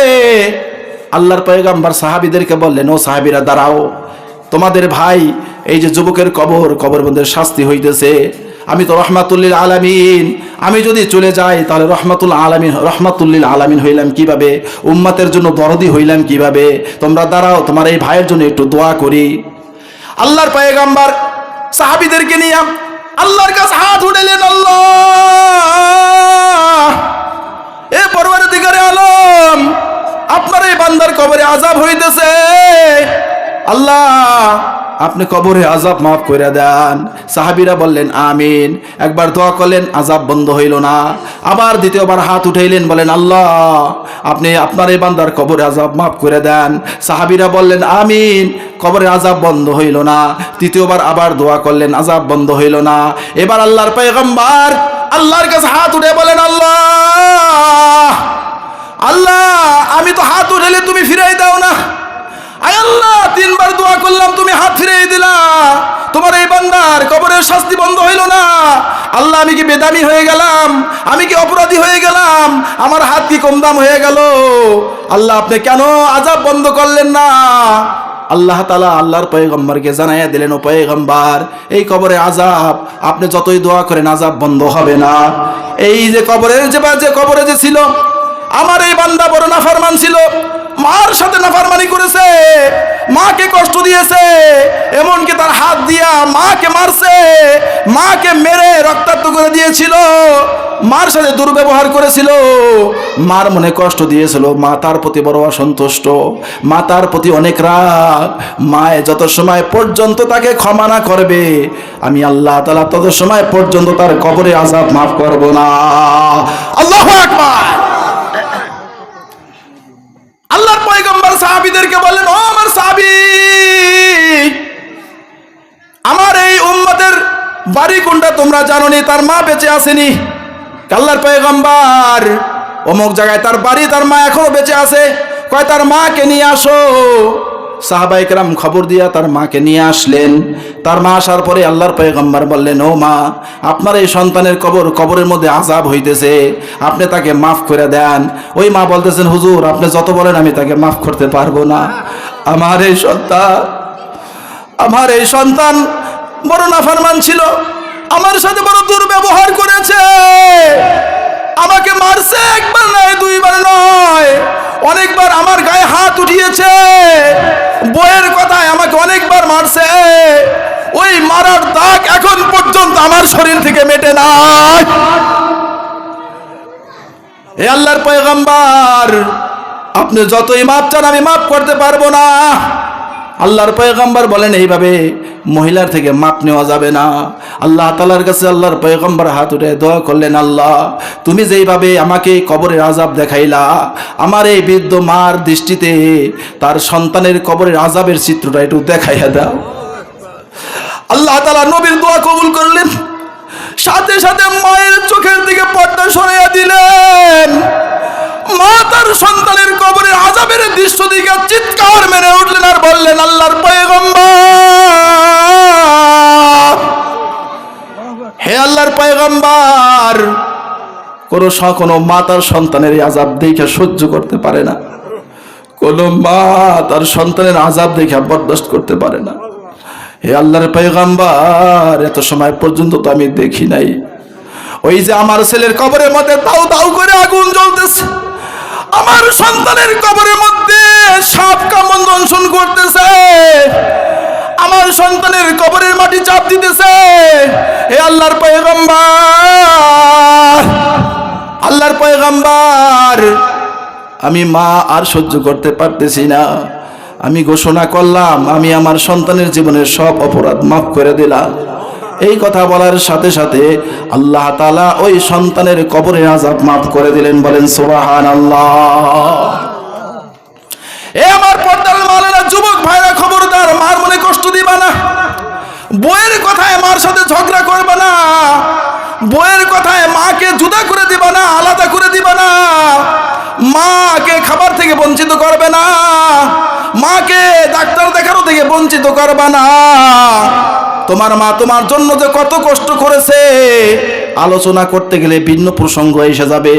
আল্লাহর পয়গম্বর সাহাবীদেরকে বললেন, ও সাহাবীরা দাঁড়াও, তোমাদের ভাই এই যে যুবকের কবরের মধ্যে শাস্তি হইতেছে, আমি তো রহমাতুল্লিল আলামিন, আমি যদি চলে যাই তাহলে রহমাতুল্লিল আলামিন হইলাম কিভাবে, উম্মতের জন্য দরদি হইলাম কিভাবে? তোমরা দাঁড়াও, তোমার এই ভাইয়ের জন্য একটু দোয়া করি। আল্লাহর পয়গম্বর সাহাবীদেরকে নিয়ে আল্লাহর কাছে হাত উঠাইলেন, আল্লাহ, এ পরওয়ারদিগারে আলম, আপনার এই বান্দার কবরে আযাব হইতেছে, আল্লাহ আপনি কবরে আযাব মাফ করে দেন। সাহাবীরা বললেন আমিন। একবার দোয়া করলেন, আযাব বন্ধ হইল না। আবার দ্বিতীয়বার হাত উঠাইলেন, বলেন আল্লাহ আপনি আপনার এই বান্দার কবরে আযাব মাফ করে দেন। সাহাবীরা বললেন আমিন। কবরে আযাব বন্ধ হইল না। তৃতীয়বার আবার দোয়া করলেন, আযাব বন্ধ হইল না। এবার আল্লাহর পয়গম্বর আল্লাহর কাছে হাত উঠে বলেন, আল্লাহ, আল্লাহ আমি তো হাত উঠাইলে তুমি ফিরাই দাও না, আয় আল্লাহ 3 বার দোয়া করলাম, তুমি হাত ফিরিয়ে দিলা, তোমার এই বান্দার কবরের শাস্তি বন্ধ হইল না। আল্লাহ আমি কি বেদামি হয়ে গেলাম? আমি কি অপরাধী হয়ে গেলাম? আমার হাত কি কম দাম হয়ে গেল? আল্লাহ আপনি কেন আযাব বন্ধ করলেন না? আল্লাহ তাআলা আল্লাহর পয়গম্বরকে জানাইয়া দিলেন, ও পয়গম্বর, এই কবরে আযাব আপনি যতই দোয়া করেন আযাব বন্ধ হবে না। এই যে কবরে যে ছিল, আমার এই বান্দা বড় নাফরমান ছিল, মার সাথে নাফরমানি করেছে, মাকে কষ্ট দিয়েছে, এমনকি তার হাত দিয়া মাকে মারছে, মাকে মেরে রক্তাক্ত করে দিয়েছিল, মার সাথে দুর্ব্যবহার করেছিল, মার মনে কষ্ট দিয়েছিল, মা তার প্রতি বড় অসন্তুষ্ট, মা তার প্রতি অনেক রাগ। মায়ে যত সময় পর্যন্ত তাকে ক্ষমা না করবে, আমি আল্লাহ তাআলা তত সময় পর্যন্ত তার কবরে আযাব মাফ করব না। আল্লাহু আকবার। আল্লাহর পয়গম্বর সাহাবীদেরকে বললেন, ও আমার সাহাবী, আমার এই উম্মতের বাড়ি কোনটা তোমরা জানো নি? তার মা বেঁচে আসেনি। আল্লাহর পয়গম্বর অমুক জায়গায় তার বাড়ি, তার মা এখনো বেঁচে আছে, কয় তার মাকে নিয়ে আসো। সাহাবায়ে কেরাম খবর দিয়া তার মাকে নিয়ে আসলেন। তার মা আসার পরে আল্লাহর পয়গম্বর বললেন, ও মা, আপনার এই সন্তানের কবরের মধ্যে আযাব হইতেছে, আপনি তাকে মাফ করে দেন। ওই মা বলতেছেন, হুজুর আপনি যত বলেন আমি তাকে মাফ করতে পারবো না। আমার এই সন্তান বড় নাফরমান ছিল, আমার সাথে বড় দুর্ব্যবহার করেছে, আমাকে মারছে, একবার নয় দুইবার নয়, অনেকবার আমার গায়ে হাত উঠিয়েছে, বইয়ের কথায় আমাকে অনেকবার মারছে। ওই মারার দাগ এখন পর্যন্ত আমার শরীর থেকে মেটে নাই। হে আল্লাহর পয়গম্বর, আপনি যতই মাপ চান আমি মাফ করতে পারবো না। আল্লাহর পয়গম্বর বলেন এইভাবে মহিলার থেকে মাপ নেওয়া যাবে না। আল্লাহ তাআলার কাছে আল্লাহর পয়গম্বর হাত উঠে দোয়া করলেন, আল্লাহ তুমি যেইভাবে আমাকে কবরের আযাব দেখাইলা, আমার এই বৃদ্ধ মার দৃষ্টিতে তার সন্তানের কবরের আযাবের চিত্রটা একটু দেখাইয়া দাও। আল্লাহ তাআলা নবীর দোয়া কবুল করলেন, সাথে সাথে মায়ের চোখের দিকে পর্দা সরাইয়া দিলেন। মা তার সন্তানের কবরের আযাবের দৃশ্য দিকে চিৎকার মেরে উঠলেন আর বললেন, আল্লাহর পয়গম্বর, হে আল্লাহর পয়গম্বর, কোনো মা তার সন্তানের আযাব দেখে সহ্য করতে পারে না, কোনো মা তার সন্তানের আযাব দেখে বরদাস্ত করতে পারে না। হে আল্লাহর পয়গম্বর, এত সময় পর্যন্ত তো আমি দেখি নাই, ওই যে আমার ছেলের কবরের মধ্যে দাউ দাউ করে আগুন জ্বলতেছে, আমার সন্তানের কবরের মধ্যে সাপ কামড় দংশন করতেছে, আমার সন্তানের কবরের মাটি চাপ দিতেছে। হে আল্লাহর পয়গম্বর, আল্লাহর পয়গম্বর, আমি মা আর সহ্য করতে পারতেছি না, আমি ঘোষণা করলাম আমি আমার সন্তানের জীবনের সব অপরাধ মাফ করে দিলাম। এই কথা বলার সাথে সাথে আল্লাহ তাআলা ওই সন্তানের কবরের আযাব মাফ করে দিলেন। বলেন সুবহানাল্লাহ। এ আমার পর্দার মালেরা, যুবক ভাইরা, খবরদার, মার মনে কষ্ট দিবা না, বইয়ের কথায় মার সাথে ঝগড়া করবা না, বইয়ের কথায় মাকে জুদা করে দিবা না, আলাদা করে দিবা না, মাকে খাবার থেকে বঞ্চিত করবে না, মাকে ডাক্তার দেখানো থেকে বঞ্চিত করবা না। তোমার মা তোমার জন্য যে কত কষ্ট করেছে আলোচনা করতে গেলে ভিন্ন প্রসঙ্গ এসে যাবে।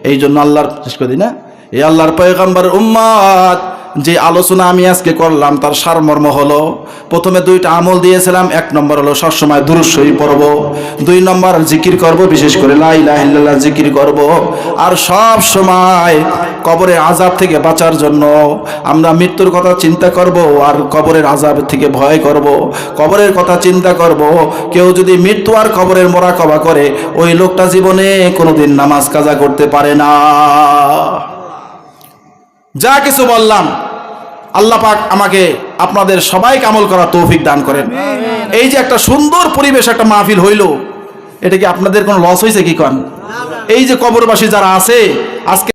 এই জন্য আল্লাহর শেষ করে দিই না, এই আল্লাহর পয়গম্বর উম্মত, যে আলোচনা আমি আজকে করলাম তার সারমর্ম হলো, প্রথমে দুইটা আমল দিয়েছিলাম। এক নম্বর হলো সবসময় দুরূদ শরীফ পড়ব, দুই নম্বর জিকির করব, বিশেষ করে লা ইলাহা ইল্লাল্লাহ জিকির করব, আর সব সময় কবরের আযাব থেকে বাঁচার জন্য আমরা মৃত্যুর কথা চিন্তা করব আর কবরের আযাব থেকে ভয় করব, কবরের কথা চিন্তা করব। কেউ যদি মৃত্যু আর কবরের মোরাকাবা করে, ওই লোকটা জীবনে কোনোদিন নামাজ কাজা করতে পারে না। যা কিছু বললাম আল্লাহ পাক আমাকে আপনাদের সবাইকে আমল করার তৌফিক দান করেন। এই যে একটা সুন্দর পরিবেশ, একটা মাহফিল হইল, এটা কি আপনাদের কোনো লস হয়েছে কি কন? এই যে কবরবাসী যারা আছে আজকে